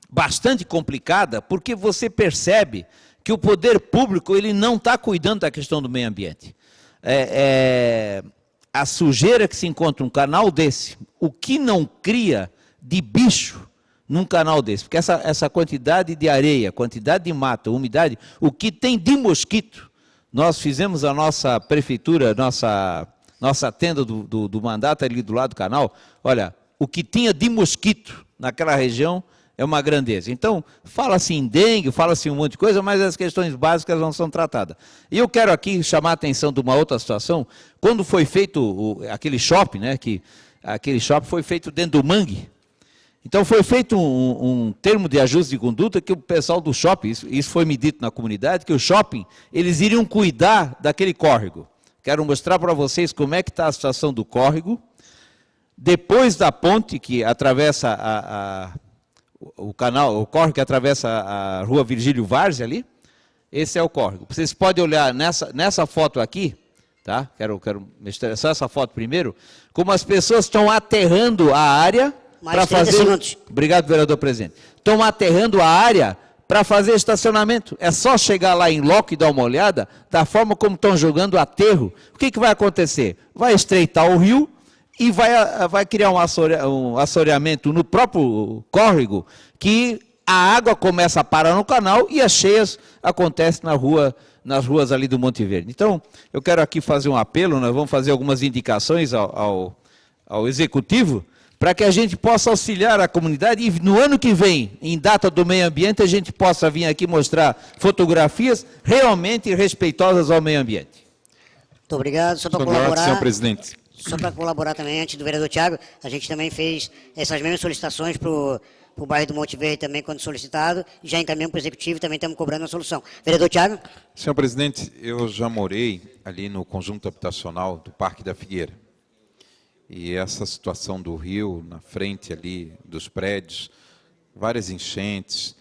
Speaker 8: bastante complicada, porque você percebe que o poder público ele não está cuidando da questão do meio ambiente. A sujeira que se encontra num canal desse, o que não cria de bicho num canal desse, porque essa quantidade de areia, quantidade de mata, umidade, o que tem de mosquito. Nós fizemos a nossa prefeitura, nossa tenda do mandato ali do lado do canal, olha, o que tinha de mosquito naquela região é uma grandeza. Então, fala-se em dengue, fala-se em um monte de coisa, mas as questões básicas não são tratadas. E eu quero aqui chamar a atenção de uma outra situação. Quando foi feito aquele shopping, né, aquele shopping foi feito dentro do mangue. Então, foi feito um termo de ajuste de conduta que o pessoal do shopping, isso foi me dito na comunidade, que o shopping, eles iriam cuidar daquele córrego. Quero mostrar para vocês como é que está a situação do córrego. Depois da ponte que atravessa o córrego que atravessa a rua Virgílio Várzea ali, esse é o córrego. Vocês podem olhar nessa foto aqui, tá? Quero mostrar só essa foto primeiro, como as pessoas estão aterrando a área para fazer...
Speaker 20: segundos.
Speaker 8: Obrigado, vereador presidente. Estão aterrando a área para fazer estacionamento. É só chegar lá em loco e dar uma olhada, da forma como estão jogando aterro. O que vai acontecer? Vai estreitar o rio e vai criar um assoreamento no próprio córrego, que a água começa a parar no canal e as cheias acontecem nas ruas ali do Monte Verde. Então, eu quero aqui fazer um apelo, nós vamos fazer algumas indicações ao Executivo, para que a gente possa auxiliar a comunidade e no ano que vem, em data do meio ambiente, a gente possa vir aqui mostrar fotografias realmente respeitosas ao meio ambiente.
Speaker 20: Muito obrigado. Só para colaborar,
Speaker 12: senhor presidente.
Speaker 20: Só para colaborar também, antes do vereador Tiago, a gente também fez essas mesmas solicitações para o bairro do Monte Verde também, quando solicitado, já encaminhamos para o Executivo e também estamos cobrando uma solução. Vereador Tiago?
Speaker 12: Senhor presidente, eu já morei ali no conjunto habitacional do Parque da Figueira. E essa situação do rio, na frente ali dos prédios, várias enchentes,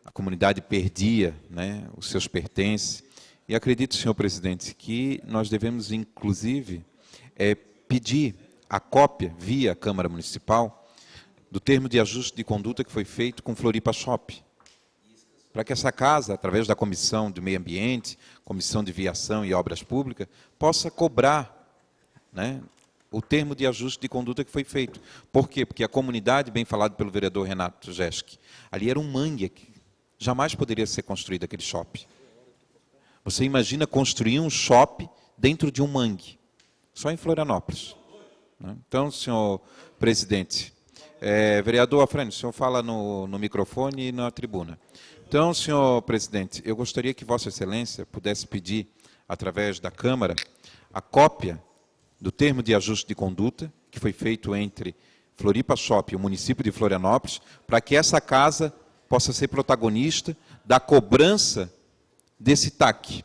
Speaker 12: a comunidade perdia, né, os seus pertences. E acredito, senhor presidente, que nós devemos, inclusive, pedir a cópia, via Câmara Municipal, do termo de ajuste de conduta que foi feito com Floripa Shopping. Para que essa casa, através da Comissão do Meio Ambiente, Comissão de Viação e Obras Públicas, possa cobrar, né, o termo de ajuste de conduta que foi feito. Por quê? Porque a comunidade, bem falado pelo vereador Renato Jesk, ali era um mangue, que jamais poderia ser construído aquele shopping. Você imagina construir um shopping dentro de um mangue, só em Florianópolis. Então, senhor presidente, vereador Afrânio, o senhor fala no microfone e na tribuna. Então, senhor presidente, eu gostaria que Vossa Excelência pudesse pedir, através da Câmara, a cópia do termo de ajuste de conduta, que foi feito entre Floripa Shopping e o município de Florianópolis, para que essa casa possa ser protagonista da cobrança desse TAC.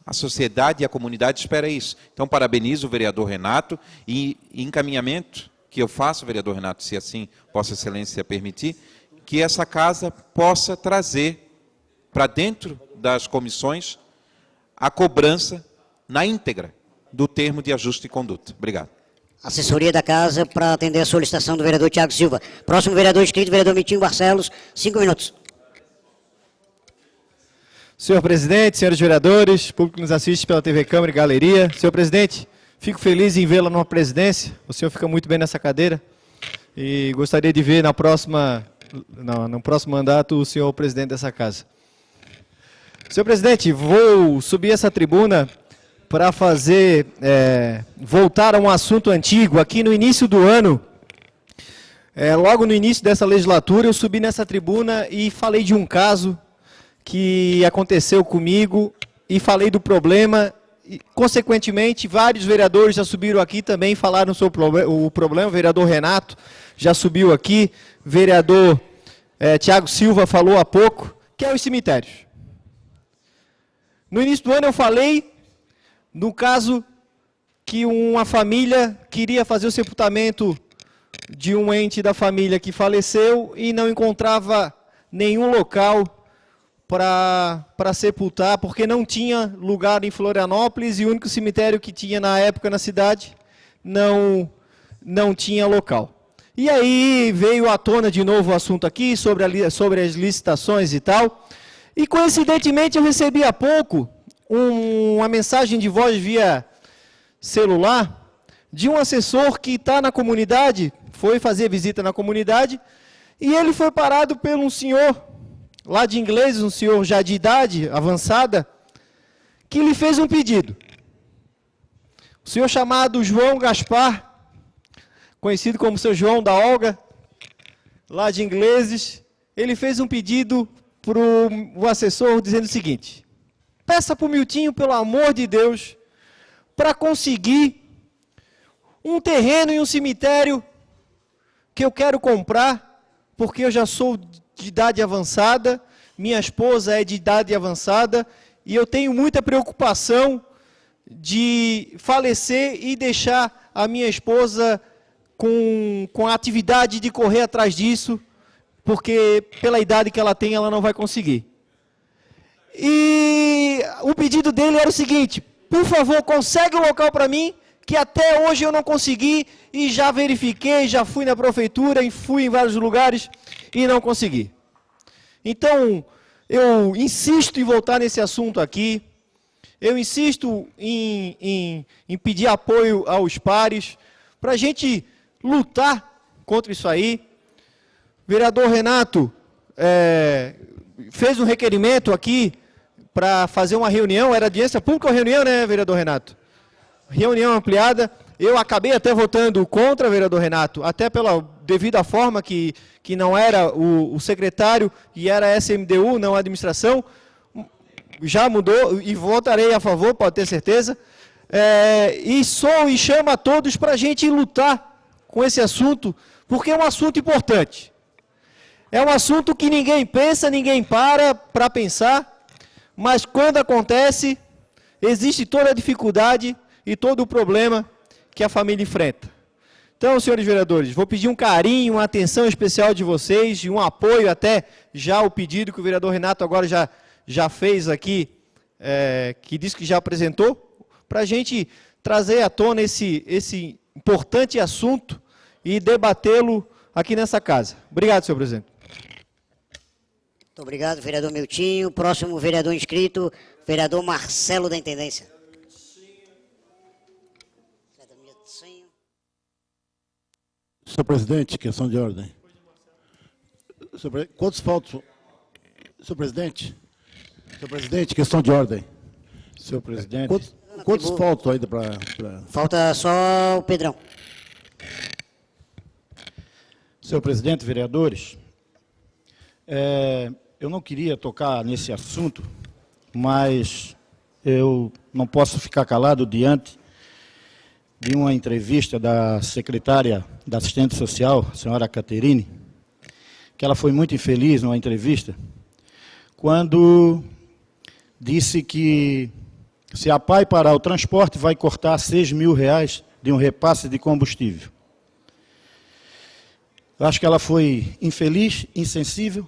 Speaker 12: A sociedade e a comunidade espera isso. Então, parabenizo o vereador Renato e encaminhamento que eu faço, vereador Renato, se assim Vossa Excelência permitir, que essa casa possa trazer para dentro das comissões a cobrança na íntegra do termo de ajuste de conduta. Obrigado.
Speaker 20: Assessoria da Casa para atender a solicitação do vereador Tiago Silva. Próximo vereador inscrito, vereador Mitinho Barcelos, 5 minutos.
Speaker 11: Senhor presidente, senhores vereadores, público que nos assiste pela TV Câmara e Galeria. Senhor presidente, fico feliz em vê-la numa presidência. O senhor fica muito bem nessa cadeira. E gostaria de ver no próximo mandato o senhor presidente dessa casa. Senhor presidente, vou subir essa tribuna para fazer, voltar a um assunto antigo. Aqui no início do ano, logo no início dessa legislatura, eu subi nessa tribuna e falei de um caso que aconteceu comigo e falei do problema. E, consequentemente, vários vereadores já subiram aqui também, falaram sobre o problema. O vereador Renato já subiu aqui, vereador Tiago Silva falou há pouco, que é os cemitérios. No início do ano eu falei no caso que uma família queria fazer o sepultamento de um ente da família que faleceu e não encontrava nenhum local para sepultar, porque não tinha lugar em Florianópolis e o único cemitério que tinha na época na cidade não tinha local. E aí veio à tona de novo o assunto aqui sobre as licitações e tal, e coincidentemente eu recebi há pouco uma mensagem de voz via celular de um assessor que está na comunidade, foi fazer visita na comunidade, e ele foi parado por um senhor lá de Inglês, um senhor já de idade avançada, que lhe fez um pedido. O senhor chamado João Gaspar, conhecido como seu João da Olga, lá de Ingleses, ele fez um pedido para o assessor dizendo o seguinte: peça para o Miltinho, pelo amor de Deus, para conseguir um terreno e um cemitério que eu quero comprar, porque eu já sou de idade avançada, minha esposa é de idade avançada, e eu tenho muita preocupação de falecer e deixar a minha esposa com a atividade de correr atrás disso, porque pela idade que ela tem, ela não vai conseguir. E o pedido dele era o seguinte: por favor, consegue um local para mim, que até hoje eu não consegui, e já verifiquei, já fui na prefeitura, e fui em vários lugares, e não consegui. Então, eu insisto em voltar nesse assunto aqui, eu insisto em pedir apoio aos pares, para a gente lutar contra isso aí. O vereador Renato fez um requerimento aqui para fazer uma reunião, era audiência pública ou reunião, né, vereador Renato? Reunião ampliada. Eu acabei até votando contra, vereador Renato, até pela devida forma que não era o secretário e era a SMDU, não a administração. Já mudou e votarei a favor, pode ter certeza. E chamo a todos para a gente lutar com esse assunto, porque é um assunto importante. É um assunto que ninguém pensa, ninguém para pensar, mas quando acontece, existe toda a dificuldade e todo o problema que a família enfrenta. Então, senhores vereadores, vou pedir um carinho, uma atenção especial de vocês, e um apoio até já o pedido que o vereador Renato agora já fez aqui, que disse que já apresentou, para a gente trazer à tona esse importante assunto e debatê-lo aqui nessa casa. Obrigado, senhor presidente.
Speaker 20: Muito obrigado, vereador Miltinho. Próximo vereador inscrito, vereador Marcelo da Intendência.
Speaker 9: Senhor presidente, questão de ordem. Quantos faltam? Senhor presidente, questão de ordem. Senhor presidente, quantos faltam ainda para...
Speaker 20: Falta só o Pedrão.
Speaker 17: Senhor presidente, vereadores, eu não queria tocar nesse assunto, mas eu não posso ficar calado diante de uma entrevista da secretária da Assistente Social, a senhora Caterine, que ela foi muito infeliz numa entrevista, quando disse que se a PAI parar o transporte, vai cortar R$6 mil de um repasse de combustível. Eu acho que ela foi infeliz, insensível,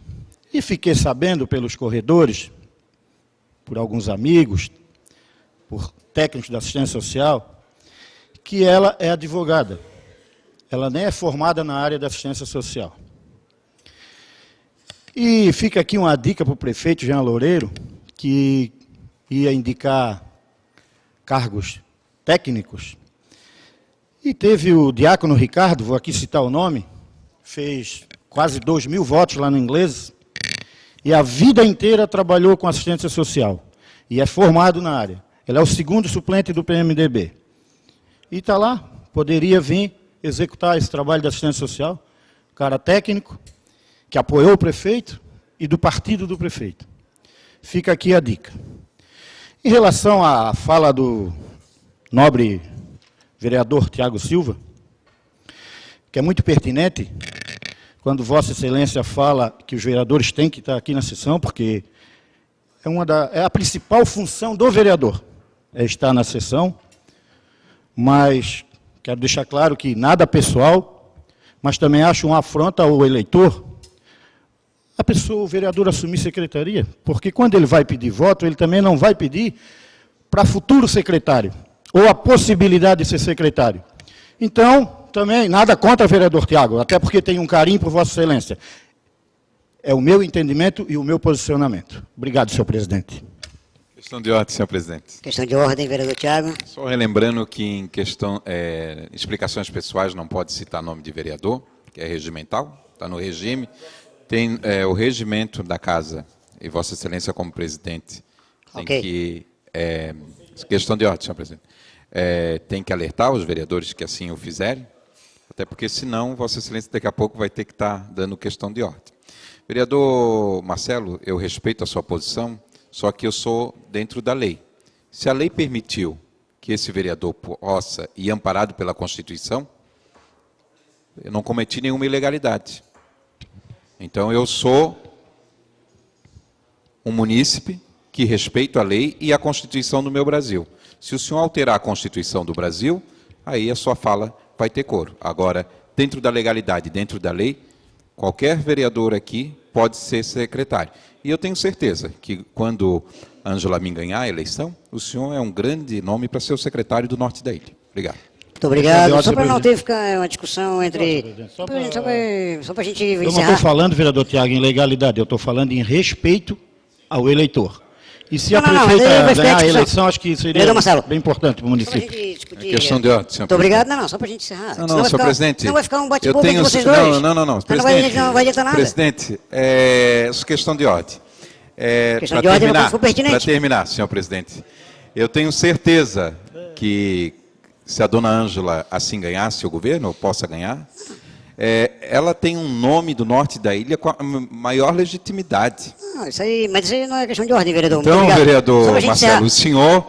Speaker 17: e fiquei sabendo pelos corredores, por alguns amigos, por técnicos da assistência social, que ela é advogada. Ela nem é formada na área da assistência social. E fica aqui uma dica para o prefeito Jean Loureiro,
Speaker 21: que ia indicar cargos técnicos. E teve o diácono Ricardo, vou aqui citar o nome, fez quase 2.000 votos lá no inglês, e a vida inteira trabalhou com assistência social, e é formado na área. Ele é o segundo suplente do PMDB. E está lá, poderia vir executar esse trabalho de assistência social, cara técnico, que apoiou o prefeito e do partido do prefeito. Fica aqui a dica. Em relação à fala do nobre vereador Tiago Silva, que é muito pertinente, quando Vossa Excelência fala que os vereadores têm que estar aqui na sessão, porque é a principal função do vereador, é estar na sessão, mas quero deixar claro que nada pessoal, mas também acho uma afronta ao eleitor, o vereador assumir secretaria, porque quando ele vai pedir voto, ele também não vai pedir para futuro secretário, ou a possibilidade de ser secretário. Então, também, nada contra o vereador Tiago, até porque tenho um carinho por Vossa Excelência. É o meu entendimento e o meu posicionamento. Obrigado, senhor presidente.
Speaker 12: Questão de ordem, senhor presidente.
Speaker 20: Questão de ordem, vereador Tiago.
Speaker 12: Só relembrando que em explicações pessoais não pode citar nome de vereador, que é regimental, está no regime. Tem o regimento da casa, e Vossa Excelência como presidente, tem que... questão de ordem, senhor presidente. Tem que alertar os vereadores que assim o fizerem, até porque senão Vossa Excelência daqui a pouco vai ter que estar dando questão de ordem. Vereador Marcelo, eu respeito a sua posição, só que eu sou dentro da lei. Se a lei permitiu que esse vereador possa ir amparado pela Constituição, eu não cometi nenhuma ilegalidade. Então, eu sou um munícipe que respeito a lei e a Constituição do meu Brasil. Se o senhor alterar a Constituição do Brasil, aí a sua fala vai ter coro. Agora, dentro da legalidade, dentro da lei, qualquer vereador aqui pode ser secretário. E eu tenho certeza que, quando a Ângela Min ganhar a eleição, o senhor é um grande nome para ser o secretário do Norte da Ilha. Obrigado.
Speaker 20: Muito obrigado. Só para não ter ficar uma discussão entre... Só para a gente encerrar.
Speaker 21: Eu não estou falando, vereador Tiago, em legalidade, eu estou falando em respeito ao eleitor. E se a prefeita ganhar a eleição, acho que seria bem importante para o município.
Speaker 12: É questão de ordem, senhor
Speaker 20: Muito obrigado. Não, só para a gente encerrar.
Speaker 12: Não, senhor presidente.
Speaker 20: Não vai ficar um bate-boca entre vocês dois.
Speaker 12: Não.
Speaker 20: Presidente, não vai adiantar nada.
Speaker 12: Presidente, questão de ordem.
Speaker 20: Questão de ordem não foi pertinente.
Speaker 12: Para terminar, senhor presidente, eu tenho certeza que, se a dona Ângela assim ganhasse o governo, ou possa ganhar, ela tem um nome do Norte da Ilha com a maior legitimidade.
Speaker 20: Não, isso aí, mas isso aí não é questão de ordem, vereador.
Speaker 12: Então, vereador Marcelo, o senhor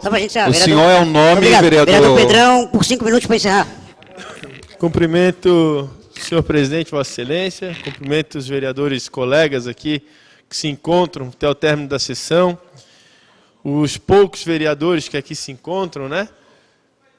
Speaker 12: é um nome, vereador...
Speaker 20: Vereador Pedrão, por 5 minutos para encerrar.
Speaker 14: Cumprimento o senhor presidente, Vossa Excelência, cumprimento os vereadores colegas aqui que se encontram até o término da sessão, os poucos vereadores que aqui se encontram, né?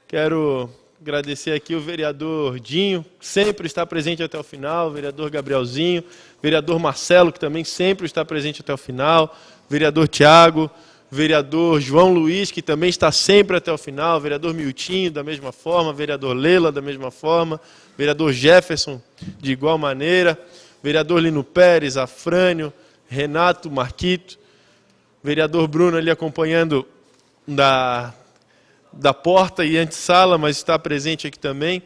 Speaker 14: Quero agradecer aqui o vereador Dinho, que sempre está presente até o final, o vereador Gabrielzinho, vereador Marcelo, que também sempre está presente até o final, vereador Tiago, vereador João Luiz, que também está sempre até o final, vereador Miltinho, da mesma forma, vereador Lela, da mesma forma, vereador Jefferson, de igual maneira, vereador Lino Pérez, Afrânio, Renato, Marquito, vereador Bruno ali acompanhando da porta e antessala, mas está presente aqui também,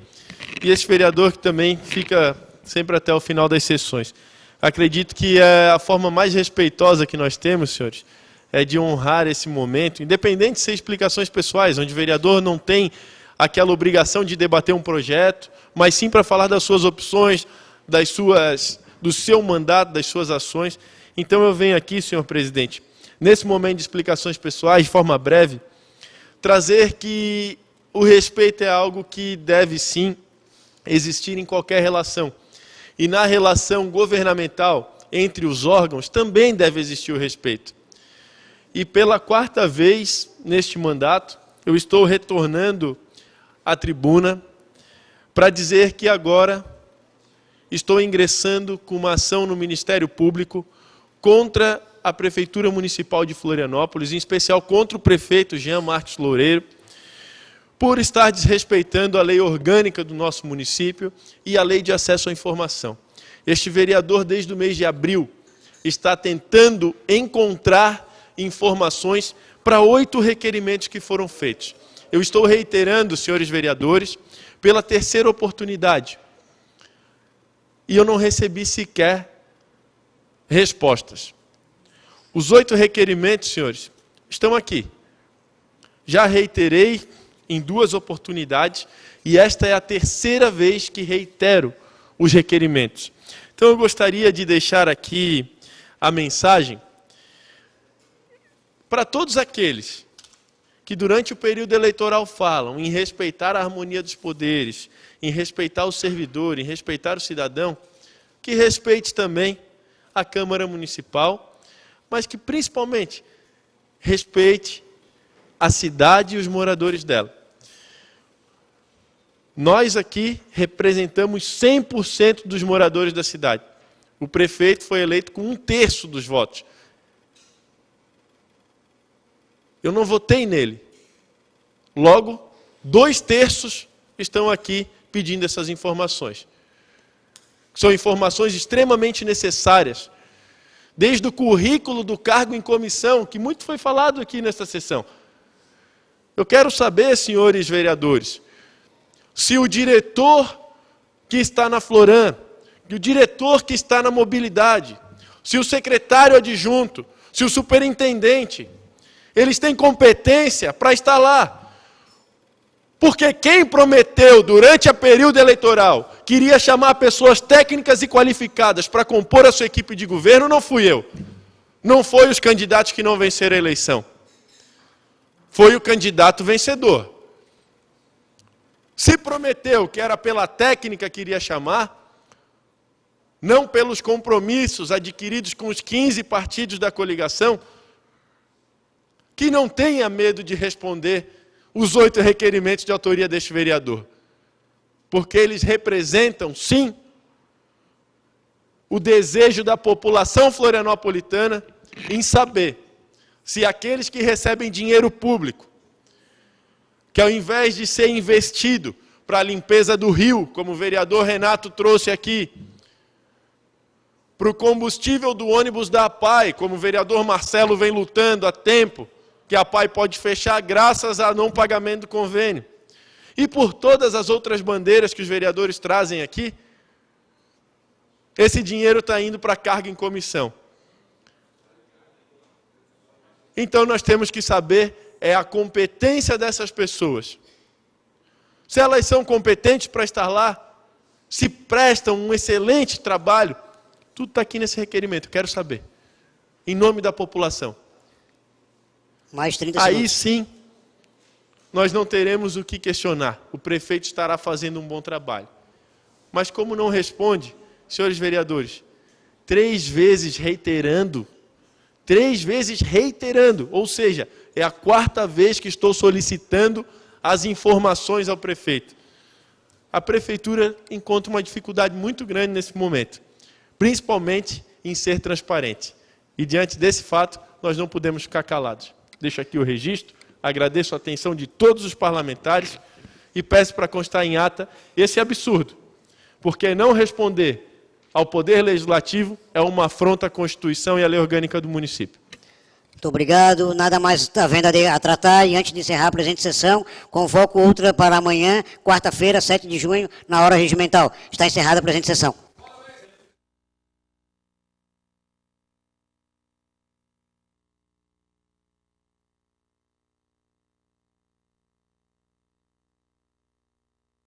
Speaker 14: e esse vereador que também fica sempre até o final das sessões. Acredito que a forma mais respeitosa que nós temos, senhores, é de honrar esse momento, independente de ser explicações pessoais, onde o vereador não tem aquela obrigação de debater um projeto, mas sim para falar das suas opções, do seu mandato, das suas ações. Então eu venho aqui, senhor presidente, nesse momento de explicações pessoais, de forma breve, trazer que o respeito é algo que deve sim existir em qualquer relação. E na relação governamental entre os órgãos também deve existir o respeito. E pela 4ª vez neste mandato, eu estou retornando à tribuna para dizer que agora estou ingressando com uma ação no Ministério Público contra a Prefeitura Municipal de Florianópolis, em especial contra o prefeito Jean Marques Loureiro, por estar desrespeitando a lei orgânica do nosso município e a lei de acesso à informação. Este vereador, desde o mês de abril, está tentando encontrar informações para 8 requerimentos que foram feitos. Eu estou reiterando, senhores vereadores, pela terceira oportunidade. E eu não recebi sequer respostas. Os 8 requerimentos, senhores, estão aqui. Já reiterei em 2 oportunidades, e esta é a terceira vez que reitero os requerimentos. Então eu gostaria de deixar aqui a mensagem para todos aqueles que durante o período eleitoral falam em respeitar a harmonia dos poderes, em respeitar o servidor, em respeitar o cidadão, que respeite também a Câmara Municipal, mas que principalmente respeite a cidade e os moradores dela. Nós aqui representamos 100% dos moradores da cidade. O prefeito foi eleito com 1/3 dos votos. Eu não votei nele. Logo, 2/3 estão aqui pedindo essas informações. São informações extremamente necessárias. Desde o currículo do cargo em comissão, que muito foi falado aqui nesta sessão. Eu quero saber, senhores vereadores, se o diretor que está na Floran, o diretor que está na mobilidade, se o secretário adjunto, se o superintendente, eles têm competência para estar lá. Porque quem prometeu durante a período eleitoral que iria chamar pessoas técnicas e qualificadas para compor a sua equipe de governo não fui eu. Não foi os candidatos que não venceram a eleição. Foi o candidato vencedor. Se prometeu que era pela técnica que iria chamar, não pelos compromissos adquiridos com os 15 partidos da coligação, que não tenha medo de responder os 8 requerimentos de autoria deste vereador. Porque eles representam, sim, o desejo da população florianopolitana em saber se aqueles que recebem dinheiro público, que ao invés de ser investido para a limpeza do rio, como o vereador Renato trouxe aqui, para o combustível do ônibus da APAI, como o vereador Marcelo vem lutando há tempo, que a APAI pode fechar graças a não pagamento do convênio, e por todas as outras bandeiras que os vereadores trazem aqui, esse dinheiro está indo para carga em comissão. Então nós temos que saber a competência dessas pessoas. Se elas são competentes para estar lá, se prestam um excelente trabalho, tudo está aqui nesse requerimento, eu quero saber. Em nome da população.
Speaker 20: Mais 30 segundos.
Speaker 14: Aí sim, nós não teremos o que questionar. O prefeito estará fazendo um bom trabalho. Mas como não responde, senhores vereadores, 3 vezes reiterando, ou seja, é a 4ª vez que estou solicitando as informações ao prefeito. A prefeitura encontra uma dificuldade muito grande nesse momento, principalmente em ser transparente. E diante desse fato, nós não podemos ficar calados. Deixo aqui o registro, agradeço a atenção de todos os parlamentares e peço para constar em ata esse absurdo, porque não responder ao Poder Legislativo é uma afronta à Constituição e à lei orgânica do município.
Speaker 20: Muito obrigado. Nada mais está havendo a tratar. E antes de encerrar a presente sessão, convoco outra para amanhã, quarta-feira, 7 de junho, na hora regimental. Está encerrada a presente sessão.